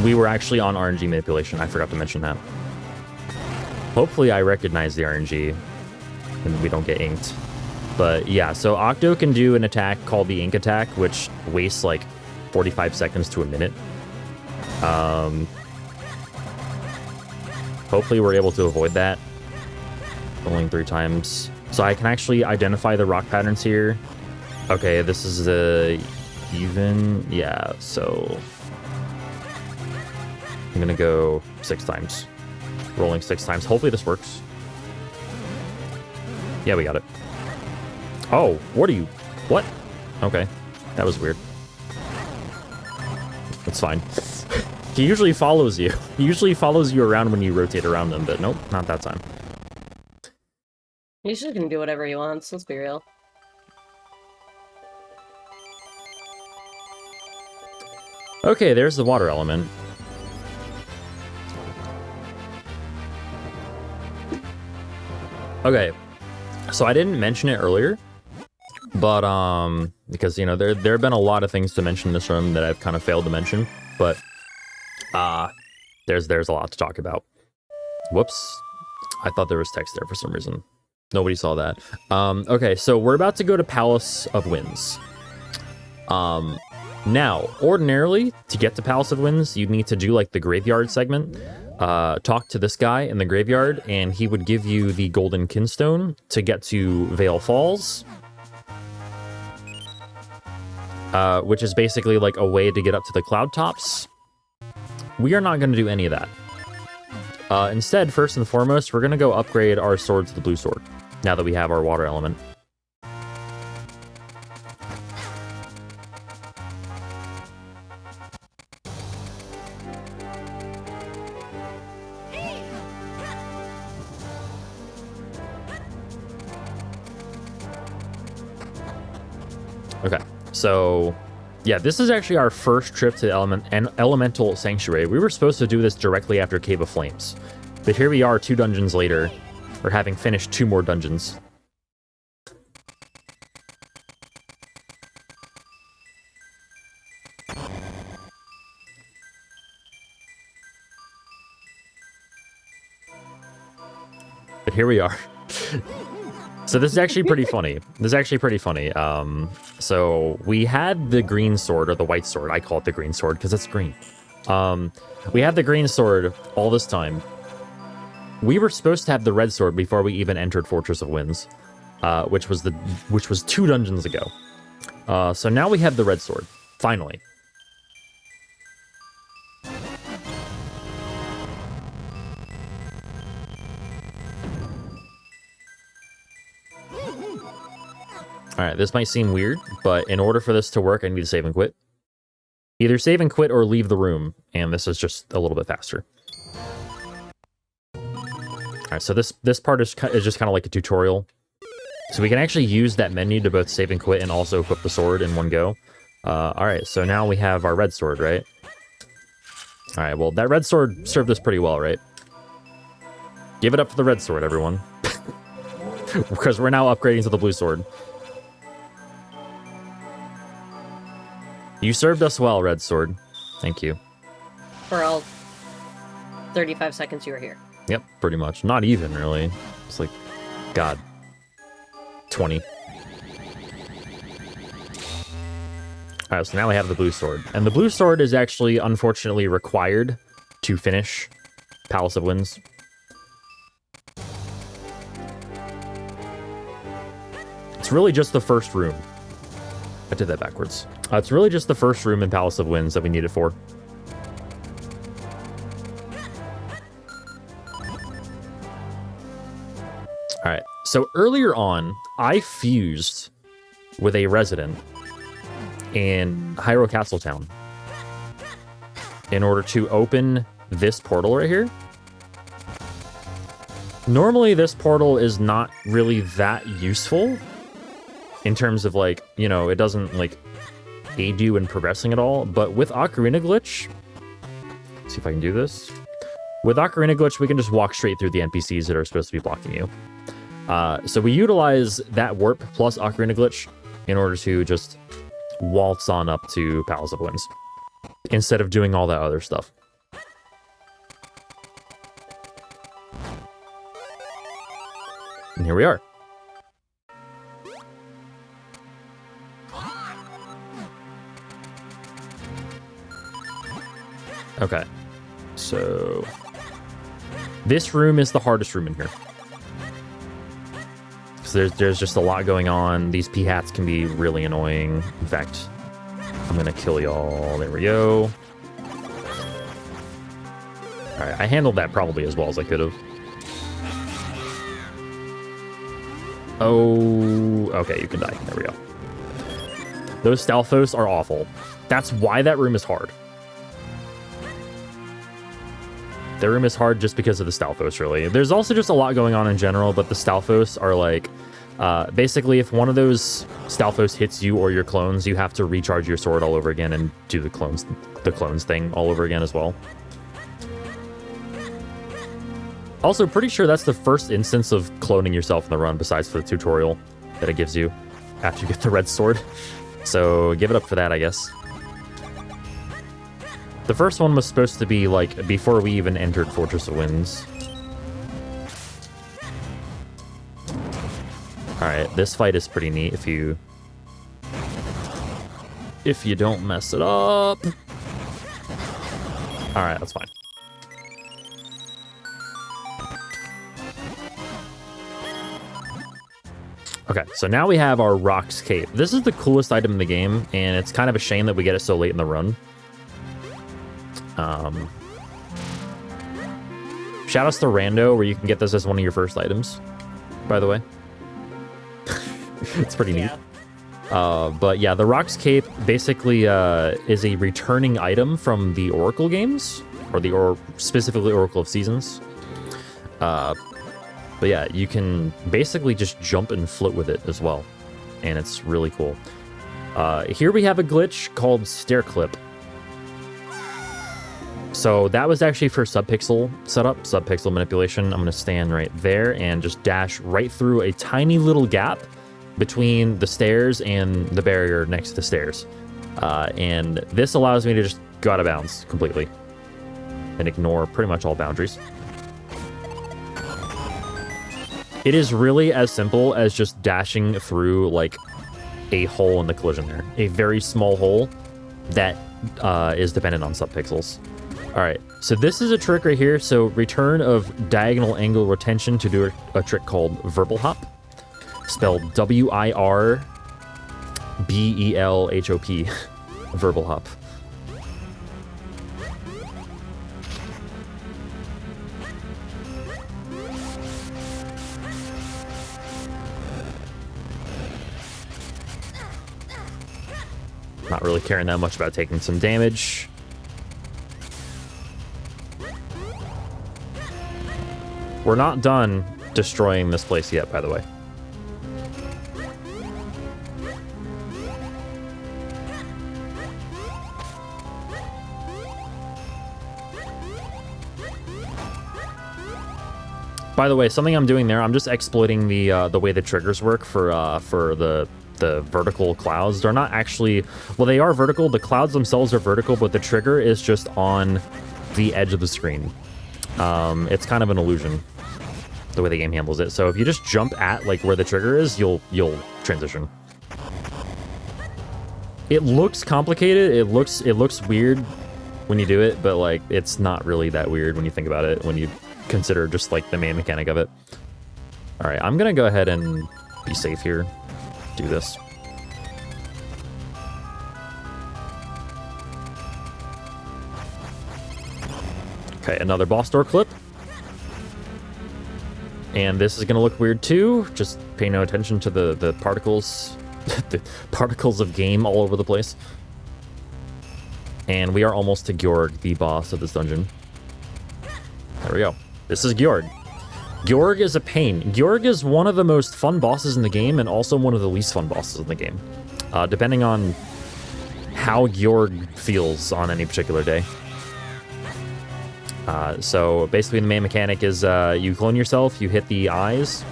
we were actually on RNG manipulation. I forgot to mention that. Hopefully I recognize the RNG and we don't get inked. But yeah, so Octo can do an attack called the ink attack, which wastes like 45 seconds to a minute. Hopefully we're able to avoid that. Rolling 3 times. So I can actually identify the rock patterns here. Okay, this is the even. Yeah, so I'm gonna go 6 times. Rolling 6 times. Hopefully this works. Yeah, we got it. Oh, what are you? What? Okay, that was weird. That's fine. He usually follows you. He usually follows you around when you rotate around him, but nope, not that time.
He's just gonna do whatever he wants, let's be real.
Okay, there's the water element. Okay, so I didn't mention it earlier, but because you know there have been a lot of things to mention in this run that I've kind of failed to mention, but there's a lot to talk about. Whoops, I thought there was text there for some reason. Nobody saw that. Okay, so we're about to go to Palace of Winds. Now, ordinarily, to get to Palace of Winds, you need to do like the graveyard segment. Talk to this guy in the graveyard, and he would give you the golden kinstone to get to Vale Falls. Which is basically like a way to get up to the cloud tops. We are not going to do any of that. Instead, first and foremost, we're going to go upgrade our sword to the blue sword, now that we have our water element. Okay, so yeah, this is actually our first trip to Elemental Sanctuary. We were supposed to do this directly after Cave of Flames, but here we are 2 dungeons later, or having finished 2 more dungeons. But here we are. So this is actually pretty funny. So we had the green sword, or the white sword. I call it the green sword because it's green. We had the green sword all this time. We were supposed to have the red sword before we even entered Fortress of Winds, which was 2 dungeons ago. So now we have the red sword, finally. Alright, this might seem weird, but in order for this to work, I need to save and quit. Either save and quit or leave the room, and this is just a little bit faster. Alright, so this part is just kind of like a tutorial. So we can actually use that menu to both save and quit and also equip the sword in one go. Alright, so now we have our red sword, right? All right, well, that red sword served us pretty well, right? Give it up for the red sword, everyone. Because we're now upgrading to the blue sword. You served us well, red sword. Thank you.
For all 35 seconds you were here.
Yep, pretty much. Not even, really. It's like, God. 20. Alright, so now we have the blue sword. And the blue sword is actually, unfortunately, required to finish Palace of Winds. It's really just the first room. I did that backwards. It's really just the first room in Palace of Winds that we need it for. Alright, so earlier on, I fused with a resident in Hyrule Castle Town in order to open this portal right here. Normally, this portal is not really that useful in terms of, like, you know, it doesn't, like, aid you in progressing at all. But with Ocarina Glitch, let's see if I can do this. With Ocarina Glitch, we can just walk straight through the NPCs that are supposed to be blocking you. So we utilize that warp plus Ocarina Glitch in order to just waltz on up to Palace of Winds instead of doing all that other stuff. And here we are. Okay, so this room is the hardest room in here. So there's just a lot going on. These P-hats can be really annoying. In fact, I'm gonna kill y'all. There we go. Alright, I handled that probably as well as I could have. Oh, okay, you can die. There we go. Those Stalfos are awful. That's why that room is hard. The room is hard just because of the Stalfos, really. There's also just a lot going on in general, but the Stalfos are like... basically, if one of those Stalfos hits you or your clones, you have to recharge your sword all over again and do the clones thing all over again as well. Also, pretty sure that's the first instance of cloning yourself in the run, besides for the tutorial that it gives you after you get the red sword. So give it up for that, I guess. The first one was supposed to be, like, before we even entered Fortress of Winds. Alright, this fight is pretty neat if you don't mess it up. Alright, that's fine. Okay, so now we have our Rocks Cape. This is the coolest item in the game, and it's kind of a shame that we get it so late in the run. Shoutouts to Rando, where you can get this as one of your first items, by the way. It's pretty neat. But yeah, the Rocks Cape basically is a returning item from the Oracle games, or specifically Oracle of Seasons. But yeah, you can basically just jump and float with it as well, and it's really cool. Here we have a glitch called Stair Clip. So that was actually for subpixel setup, subpixel manipulation. I'm going to stand right there and just dash right through a tiny little gap between the stairs and the barrier next to the stairs. And this allows me to just go out of bounds completely and ignore pretty much all boundaries. It is really as simple as just dashing through, like, a hole in the collision there. A very small hole that is dependent on subpixels. Alright, so this is a trick right here. So return of diagonal angle retention to do a trick called Verbal Hop. Spelled W-I-R-B-E-L-H-O-P. Verbal Hop. Not really caring that much about taking some damage. We're not done destroying this place yet, by the way. By the way, something I'm doing there, I'm just exploiting the way the triggers work for the vertical clouds. They're not actually, well, they are vertical. The clouds themselves are vertical, but the trigger is just on the edge of the screen. It's kind of an illusion, the way the game handles it. So if you just jump at like where the trigger is, you'll transition. It looks complicated. It looks weird when you do it, but like it's not really that weird when you think about it, when you consider just like the main mechanic of it. All right, I'm gonna go ahead and be safe here. Do this. Okay, another boss door clip. And this is gonna look weird too. Just pay no attention to the particles, the particles of game all over the place. And we are almost to Gjorg, the boss of this dungeon. There we go. This is Gjorg. Gjorg is a pain. Gjorg is one of the most fun bosses in the game and also one of the least fun bosses in the game. Depending on how Gjorg feels on any particular day. So basically the main mechanic is you clone yourself, you hit the eyes.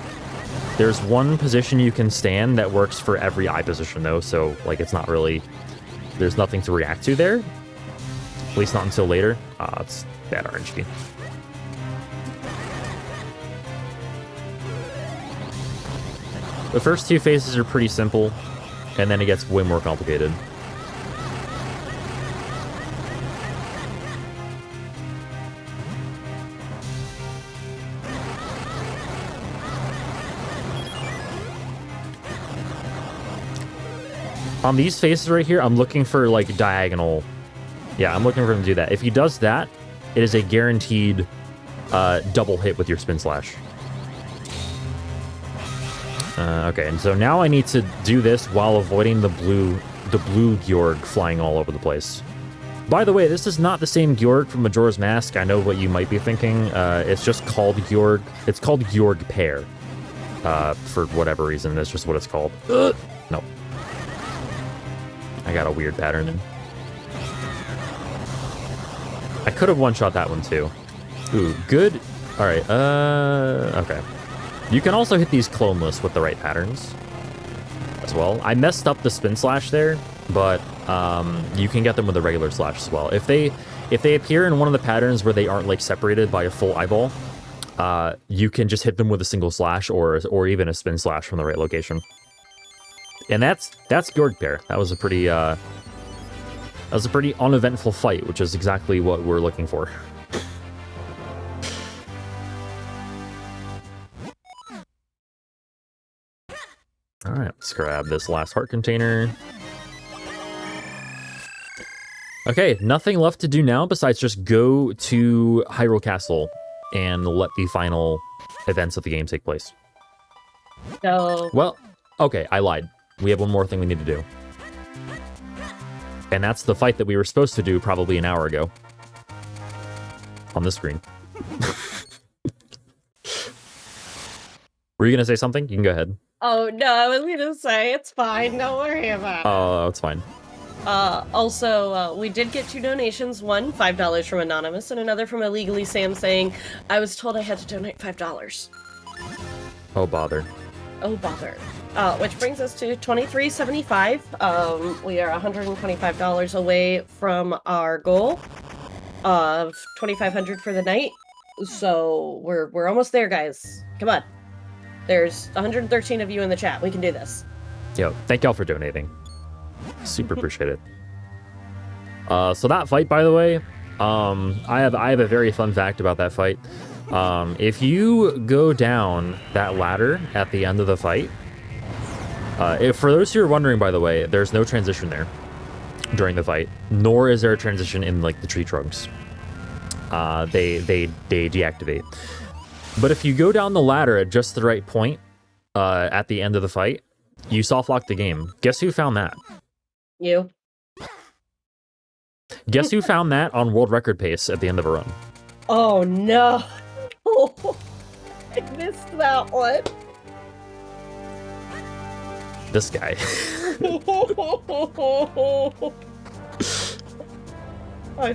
There's one position you can stand that works for every eye position though, so like it's not really, there's nothing to react to there. At least not until later. It's bad RNG. The first two phases are pretty simple, and then it gets way more complicated. On these phases right here, I'm looking for like diagonal. Yeah, I'm looking for him to do that. If he does that, it is a guaranteed double hit with your spin slash. Okay, and so now I need to do this while avoiding the blue Gjorg flying all over the place. By the way, this is not the same Gjorg from Majora's Mask. I know what you might be thinking. It's just called Gjorg. It's called Gjorg Pair. For whatever reason, that's just what it's called. No. I got a weird pattern there. I could have one-shot that one too. Ooh, good. All right, okay. You can also hit these cloneless with the right patterns as well. I messed up the spin slash there, but you can get them with a regular slash as well. If they appear in one of the patterns where they aren't like separated by a full eyeball, you can just hit them with a single slash or even a spin slash from the right location. And that's Gjorg Pair. That was a pretty uneventful fight, which is exactly what we're looking for. All right, let's grab this last heart container. Okay, nothing left to do now besides just go to Hyrule Castle and let the final events of the game take place.
No.
Well, okay, I lied. We have one more thing we need to do. And that's the fight that we were supposed to do probably an hour ago. On the screen. Were you going to say something? You can go ahead.
Oh, no, I was going to say, it's fine. Don't worry about it.
Oh, it's fine.
Also, we did get 2 donations. One, $5 from Anonymous, and another from Illegally Sam saying, I was told I had to donate $5.
Oh, bother.
Oh, bother. Which brings us to $23.75. We are $125 away from our goal of $2,500 for the night. So we're almost there, guys. Come on. There's 113 of you in the chat. We can do this.
Yo, thank y'all for donating. Super appreciate it. So that fight, by the way, I have a very fun fact about that fight. If you go down that ladder at the end of the fight, for those who are wondering, by the way, there's no transition there during the fight, nor is there a transition in like the tree trunks. They deactivate. But if you go down the ladder at just the right point, at the end of the fight, you soft lock the game. Guess who found that?
You.
Guess who found that on world record pace at the end of a run?
Oh no. I missed that one.
This guy.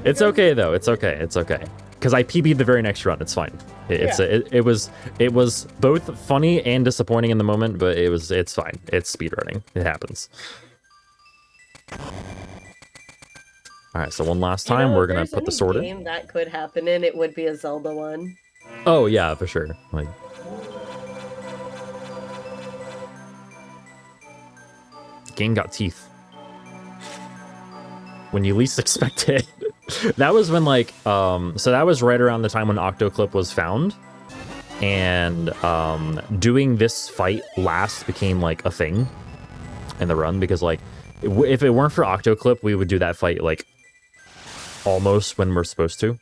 It's okay though. It's okay. It's okay. because I PB'd the very next run. It's fine. It was both funny and disappointing in the moment, but it's fine. It's speedrunning. It happens. All right, so one last time, we're gonna put the sword in.
Game that could happen in, it would be a Zelda one.
Oh yeah, for sure. Like, game got teeth when you least expect it. That was when, like, so that was right around the time when Octoclip was found, and doing this fight last became like a thing in the run, because like if it weren't for Octoclip, we would do that fight like almost when we're supposed to.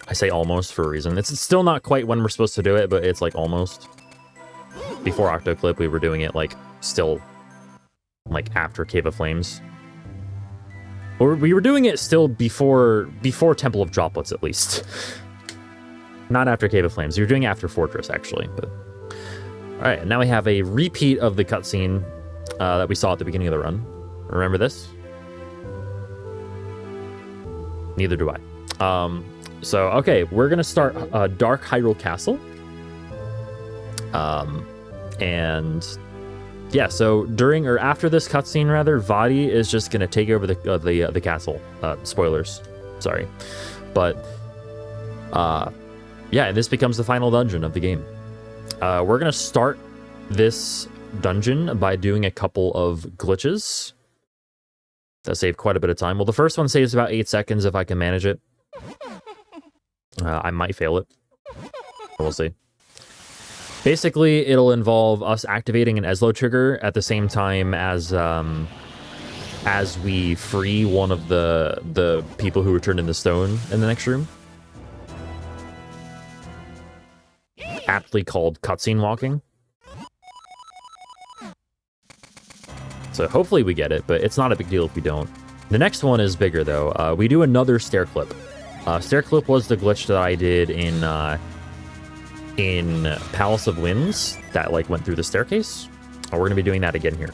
I say almost for a reason. It's still not quite when we're supposed to do it, but it's like almost. Before Octoclip, we were doing it like still like after Cave of Flames. Or we were doing it still before Temple of Droplets, at least. Not after Cave of Flames. We were doing it after Fortress, actually. But all right, now we have a repeat of the cutscene that we saw at the beginning of the run. Remember this? Neither do I. So, okay, we're going to start Dark Hyrule Castle. And yeah, so during or after this cutscene, rather, Vadi is just going to take over the castle. Spoilers, sorry. But yeah, this becomes the final dungeon of the game. We're going to start this dungeon by doing a couple of glitches that save quite a bit of time. Well, the first one saves about 8 seconds if I can manage it. I might fail it. We'll see. Basically, it'll involve us activating an Ezlo trigger at the same time as we free one of the people who were turned into stone in the next room. Aptly called cutscene walking. So hopefully we get it, but it's not a big deal if we don't. The next one is bigger, though. We do another stair clip. Stair clip was the glitch that I did in Palace of Winds that like went through the staircase. We're gonna be doing that again here.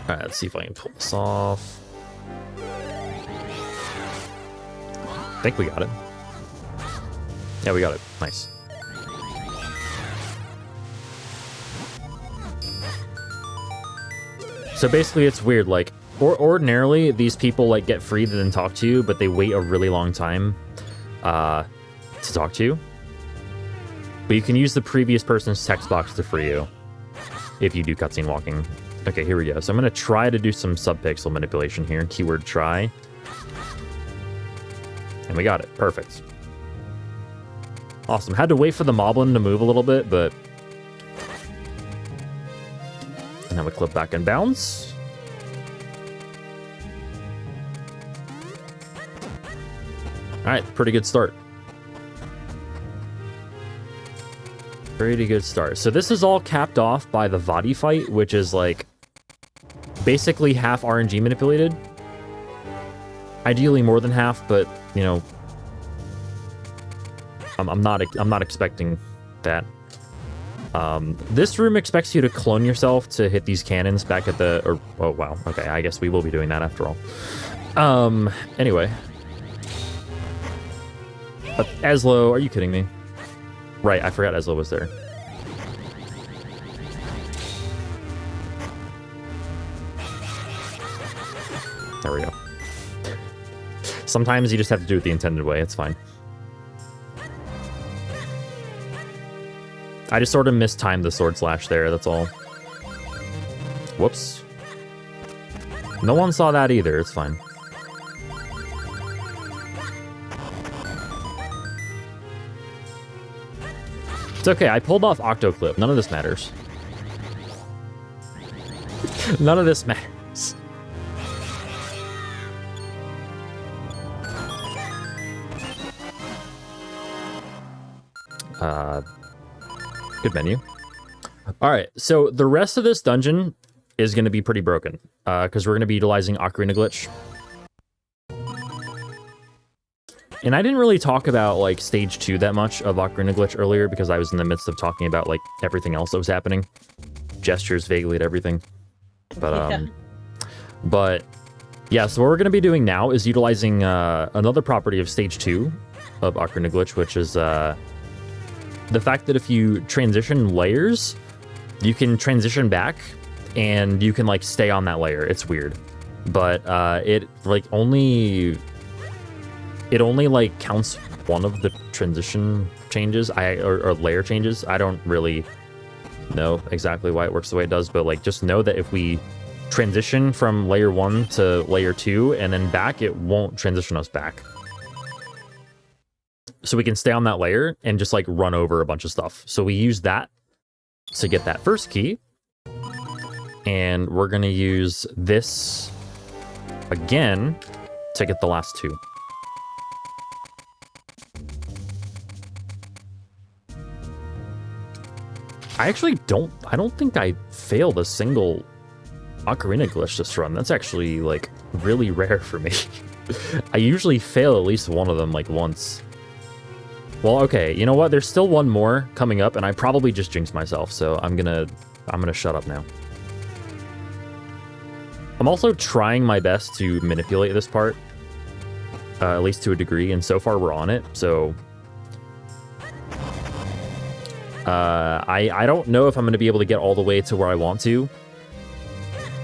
All right, let's see if I can pull this off. I think we got it. Yeah, we got it. Nice. So basically, it's weird. Like, ordinarily, these people like get freed and then talk to you, but they wait a really long time to talk to you. But you can use the previous person's text box to free you if you do cutscene walking. Okay, here we go. So I'm going to try to do some subpixel manipulation here. Keyword try. And we got it. Perfect. Awesome. Had to wait for the moblin to move a little bit, but... And then we clip back and bounce. Alright, pretty good start. Pretty good start. So this is all capped off by the Vadi fight, which is like basically half RNG manipulated. Ideally more than half, but you know, I'm not expecting that. This room expects you to clone yourself to hit these cannons back at the... Or, oh, wow. Okay, I guess we will be doing that after all. Anyway. Ezlo, are you kidding me? Right, I forgot Ezlo was there. There we go. Sometimes you just have to do it the intended way, it's fine. I just sort of mistimed the sword slash there, that's all. Whoops. No one saw that either, it's fine. It's okay, I pulled off Octoclip. None of this matters. None of this matters. Good menu. Alright, so the rest of this dungeon is going to be pretty broken. Because we're going to be utilizing Ocarina Glitch. And I didn't really talk about, like, Stage 2 that much of Ocarina Glitch earlier, because I was in the midst of talking about, like, everything else that was happening. Gestures vaguely at everything. But, Yeah, so what we're going to be doing now is utilizing another property of Stage 2 of Ocarina Glitch, which is the fact that if you transition layers, you can transition back, and you can, like, stay on that layer. It's weird. But it, like, only like, counts one of the transition changes, or layer changes. I don't really know exactly why it works the way it does, but, like, just know that if we transition from layer 1 to layer 2 and then back, it won't transition us back. So we can stay on that layer and just, like, run over a bunch of stuff. So we use that to get that first key, and we're gonna use this again to get the last 2. I don't think I failed a single Ocarina Glitch this run. That's actually, like, really rare for me. I usually fail at least one of them, like, once. Well, okay, you know what? There's still one more coming up, and I probably just jinxed myself, so I'm gonna shut up now. I'm also trying my best to manipulate this part, at least to a degree, and so far we're on it, so... I don't know if I'm going to be able to get all the way to where I want to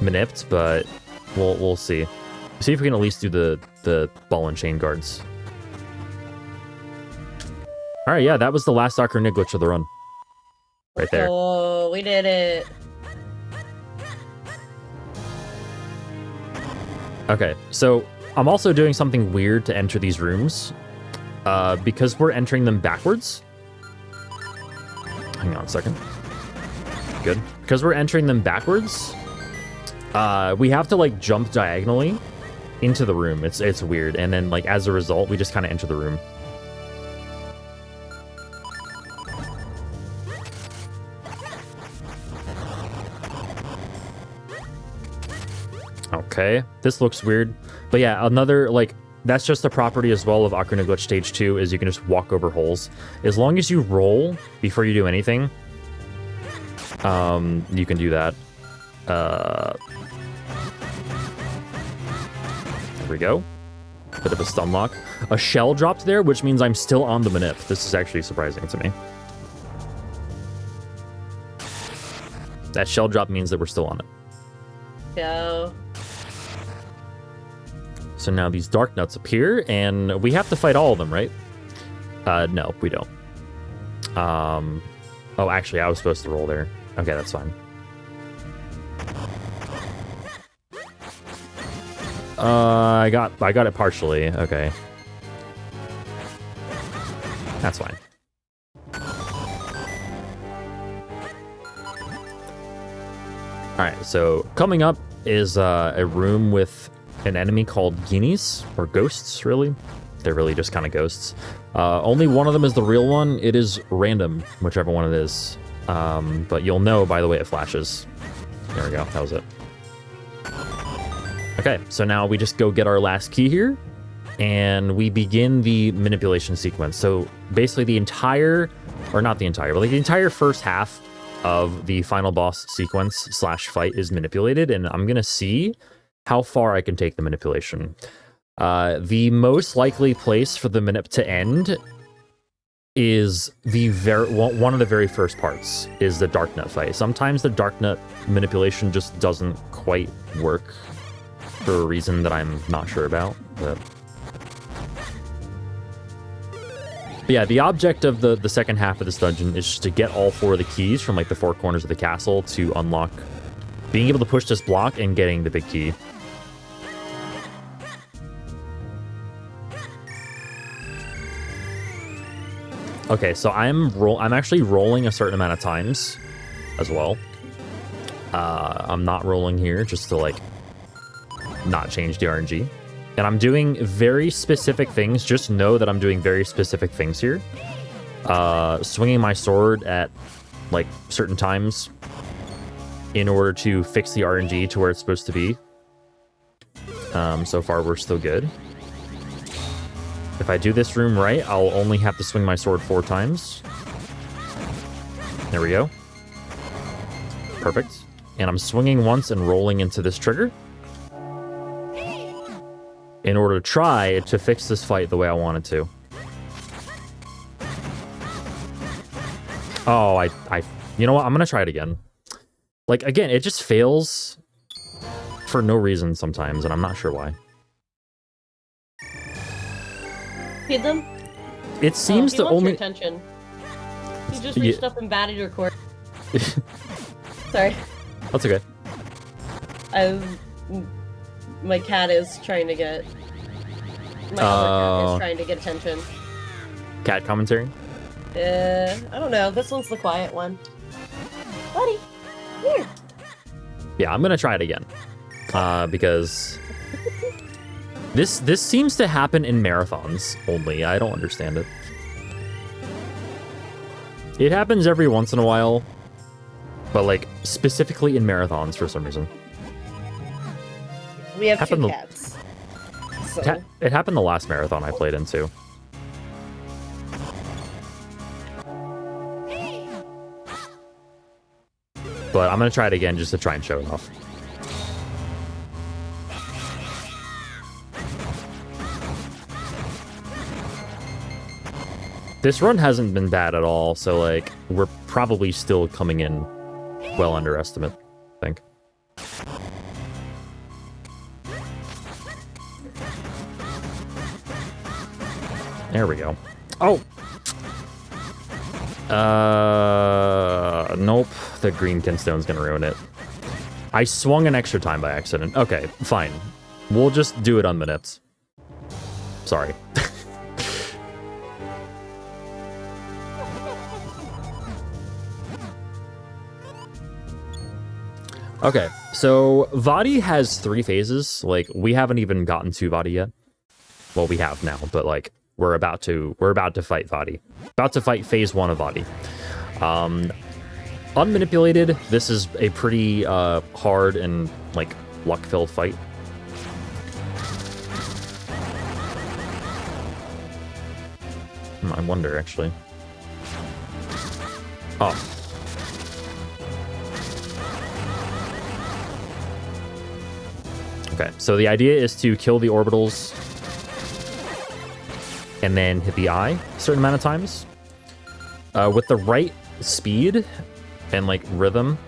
manipped, but we'll see. See if we can at least do the ball and chain guards. All right, yeah, that was the last Ocarina Glitch of the run. Right there.
Oh, we did it.
Okay, so I'm also doing something weird to enter these rooms. Because we're entering them backwards. Hang on a second. Good. Because we're entering them backwards, we have to, like, jump diagonally into the room. It's weird. And then, like, as a result, we just kind of enter the room. Okay, this looks weird. But yeah, another, like, that's just a property as well of Ocarina Glitch Stage 2, is you can just walk over holes. As long as you roll before you do anything, you can do that. There we go. Bit of a stun lock. A shell dropped there, which means I'm still on the manip. This is actually surprising to me. That shell drop means that we're still on it.
Go.
So now these dark nuts appear, and we have to fight all of them, right? No, we don't. Oh, actually, I was supposed to roll there. Okay, that's fine. I got it partially. Okay. That's fine. Alright, so coming up is a room with an enemy called guineas, or ghosts, really. They're really just kind of ghosts. Only one of them is the real one. It is random, whichever one it is. But you'll know by the way it flashes. There we go, that was it. Okay, so now we just go get our last key here, and we begin the manipulation sequence. So basically the entire, or not the entire, but like the entire first half of the final boss sequence slash fight is manipulated, and I'm gonna see how far I can take the manipulation. The most likely place for the manip to end is one of the very first parts, is the Dark Nut fight. Sometimes the Dark Nut manipulation just doesn't quite work for a reason that I'm not sure about, but yeah, the object of the second half of this dungeon is just to get all 4 of the keys from, like, the 4 corners of the castle to unlock being able to push this block and getting the big key. Okay, so I'm actually rolling a certain amount of times as well. I'm not rolling here just to, like, not change the RNG. And I'm doing very specific things. Just know that I'm doing very specific things here. Swinging my sword at, like, certain times in order to fix the RNG to where it's supposed to be. So far, we're still good. If I do this room right, I'll only have to swing my sword 4 times. There we go. Perfect. And I'm swinging once and rolling into this trigger. in order to try to fix this fight the way I wanted to. Oh, you know what? I'm gonna try it again. Like, again, it just fails for no reason sometimes, and I'm not sure why.
Feed them?
It seems to only...
attention. He just reached up and batted your cord. Sorry.
That's okay.
My cat is trying to get... My other cat is trying to get attention.
Cat commentary?
I don't know. This one's the quiet one. Buddy, here.
Yeah, I'm gonna try it again. Because... This seems to happen in marathons only. I don't understand it. It happens every once in a while, but like specifically in marathons for some reason.
We have two cats. So.
It happened the last marathon I played in too. But I'm gonna try it again just to try and show it off. This run hasn't been bad at all, so like we're probably still coming in well under estimate, I think. There we go. Oh! Nope. The green kinstone's gonna ruin it. I swung an extra time by accident. Okay, fine. We'll just do it on minutes. Sorry. Okay, so Vadi has 3 phases. Like, we haven't even gotten to Vadi yet. Well, we have now, but like we're about to fight Vadi. About to fight phase 1 of Vadi. Unmanipulated, this is a pretty hard and like luck-filled fight. I wonder actually. Oh. Okay, so the idea is to kill the orbitals and then hit the eye a certain amount of times. With the right speed and like rhythm,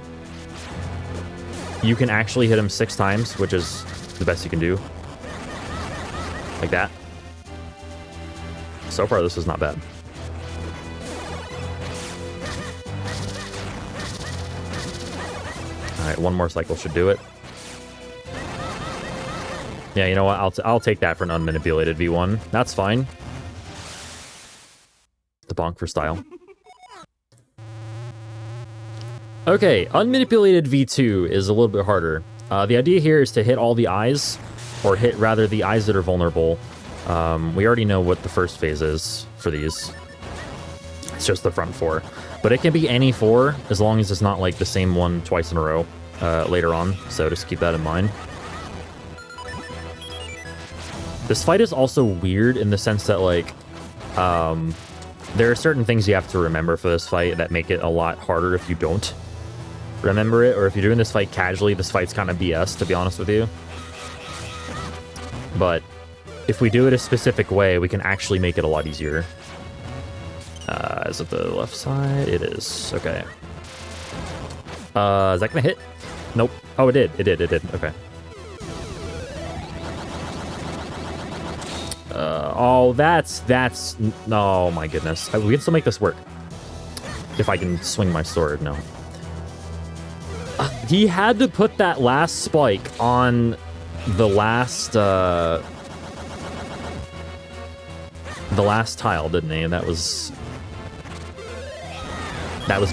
you can actually hit him 6 times, which is the best you can do. Like that. So far, this is not bad. All right, one more cycle should do it. Yeah, you know what? I'll take that for an unmanipulated V1. That's fine. The bonk for style. Okay, unmanipulated V2 is a little bit harder. The idea here is to hit all the eyes, or hit rather the eyes that are vulnerable. We already know what the first phase is for these. It's just the front 4. But it can be any 4, as long as it's not like the same one twice in a row later on. So just keep that in mind. This fight is also weird in the sense that, like, there are certain things you have to remember for this fight that make it a lot harder if you don't remember it, or if you're doing this fight casually, this fight's kind of BS, to be honest with you. But if we do it a specific way, we can actually make it a lot easier. Is it the left side? It is. Okay. Is that gonna hit? Nope. Oh, it did. It did. Okay. Oh, that's... Oh, my goodness. We can still make this work. If I can swing my sword, no. He had to put that last spike on the last tile, didn't he? And that was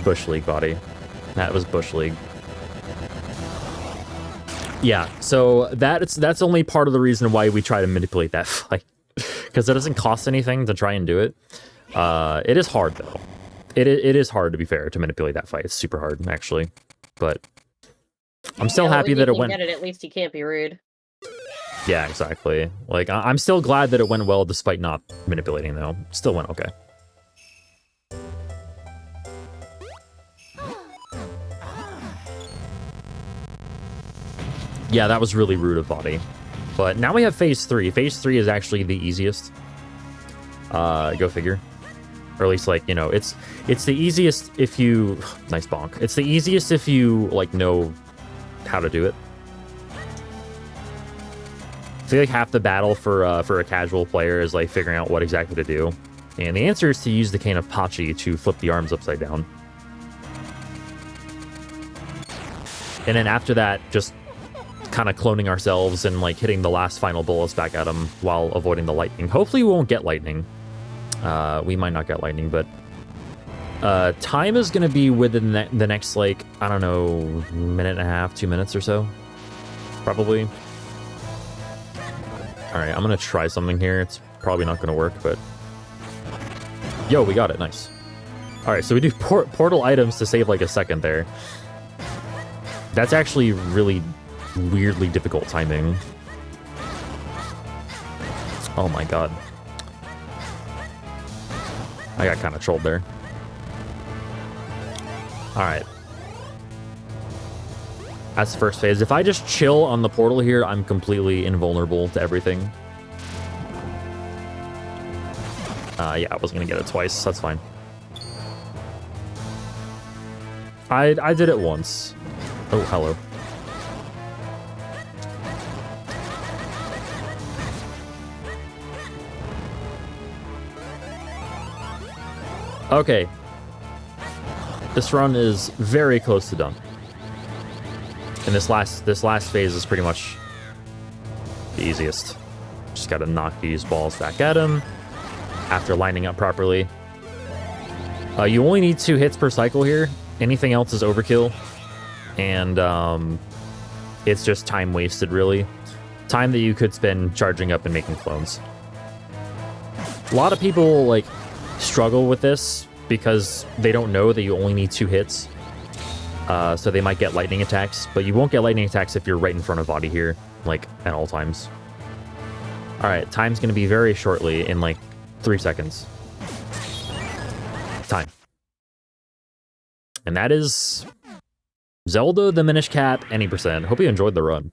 Bush League, buddy. That was Bush League. Yeah, so that's only part of the reason why we try to manipulate that fight. Because it doesn't cost anything to try and do it. It is hard, though. It is hard, to be fair, to manipulate that fight. It's super hard, actually. But I'm still happy that it went...
Get it, at least you can't be rude.
Yeah, exactly. Like, I'm still glad that it went well despite not manipulating, though. Still went okay. Yeah, that was really rude of Vadi. But now we have phase 3. Phase 3 is actually the easiest. Go figure. Or at least, like, you know, it's the easiest if you... Nice bonk. It's the easiest if you, like, know how to do it. I feel like half the battle for a casual player is, like, figuring out what exactly to do. And the answer is to use the Cane of Pachi to flip the arms upside down. And then after that, just kind of cloning ourselves and, like, hitting the last final bullets back at them while avoiding the lightning. Hopefully we won't get lightning. We might not get lightning, but time is going to be within the next, like, I don't know, minute and a half, 2 minutes or so. Probably. Alright, I'm going to try something here. It's probably not going to work, but... Yo, we got it. Nice. Alright, so we do portal items to save, like, a second there. That's actually really weirdly difficult timing. Oh my god. I got kind of trolled there. Alright. That's the first phase. If I just chill on the portal here, I'm completely invulnerable to everything. Yeah, I wasn't gonna get it twice. That's fine. I did it once. Oh, hello. Okay. This run is very close to done. And this last phase is pretty much the easiest. Just gotta knock these balls back at him after lining up properly. You only need 2 hits per cycle here. Anything else is overkill. And it's just time wasted, really. Time that you could spend charging up and making clones. A lot of people, like, struggle with this because they don't know that you only need 2 hits. So they might get lightning attacks, but you won't get lightning attacks if you're right in front of body here, like, at all times. Alright, time's gonna be very shortly, in, like, 3 seconds. Time. And that is Zelda the Minish Cap, any percent. Hope you enjoyed the run.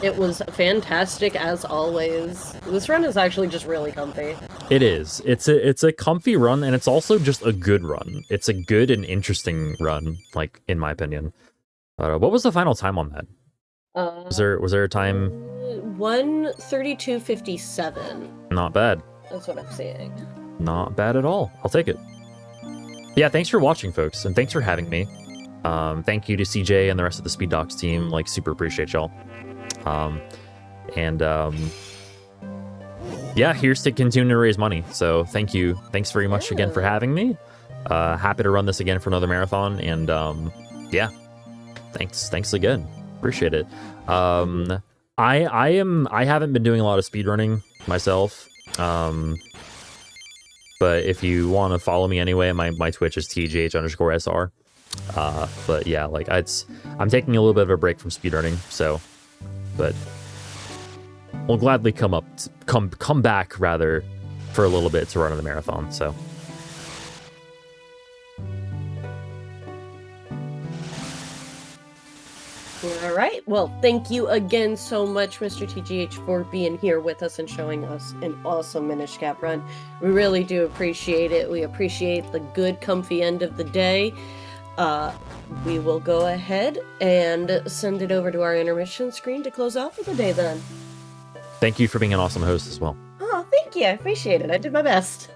It was fantastic as always. This run is actually just really comfy.
It is. It's a comfy run, and it's also just a good run. It's a good and interesting run, like, in my opinion. What was the final time on that? Was there a time?
1:32:57.
Not bad.
That's what I'm saying.
Not bad at all. I'll take it. Yeah, thanks for watching, folks, and thanks for having me. Thank you to CJ and the rest of the Speed Docs team. Like, super appreciate y'all. Yeah, here's to continue to raise money. So thank you. Thanks very much again for having me. Happy to run this again for another marathon. And yeah, thanks again. Appreciate it. I haven't been doing a lot of speedrunning myself. But if you want to follow me anyway, my Twitch is TGH_SR. But yeah, like, I'm taking a little bit of a break from speedrunning, so, but we'll gladly come back rather for a little bit to run the marathon. So
all right. Well, thank you again so much, Mr. TGH, for being here with us and showing us an awesome Minish Cap run. We really do appreciate it. We appreciate the good, comfy end of the day. We will go ahead and send it over to our intermission screen to close out for the day then.
thank you for being an awesome host as well.
Oh, thank you. I appreciate it. I did my best.